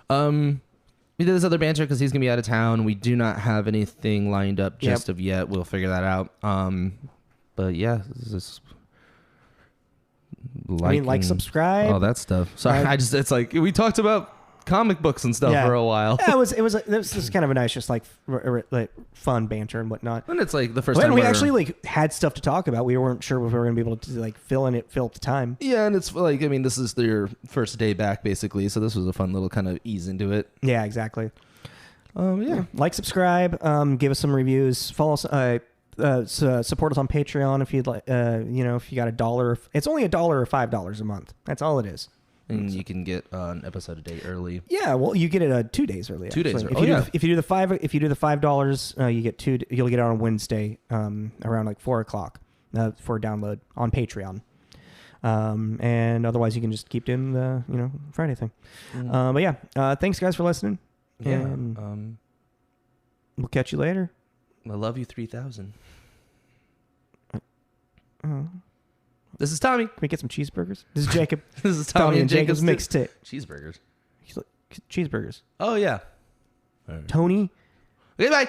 we did this other banter because he's gonna be out of town. We do not have anything lined up just of yet. We'll figure that out. But yeah, this is
like, subscribe,
all that stuff. Sorry, it's like we talked about comic books and stuff for a while.
Yeah, it was kind of a nice, just like fun banter and whatnot.
And it's like the first time
we actually like had stuff to talk about. We weren't sure if we were going to be able to like fill the time.
Yeah, and it's like, I mean, this is your first day back basically, so this was a fun little kind of ease into it.
Yeah, exactly.
Yeah,
like, subscribe, give us some reviews, follow us. Support us on Patreon if you'd like. If you got $1, it's only $1 or $5 a month. That's all it is.
And you can get an episode a day early.
Yeah, well, you get it 2 days early.
2 days early.
If you do the $5, you get you'll get it on Wednesday, around like 4:00 for a download on Patreon. And otherwise, you can just keep doing the Friday thing. Mm-hmm. But yeah, thanks guys for listening.
Yeah.
And we'll catch you later.
I love you 3000. This is Tommy.
Can we get some cheeseburgers? This is Jacob.
This is Tommy and Jacob's
mixtape.
Cheeseburgers.
Cheeseburgers.
Oh yeah.
Tony.
Okay, bye.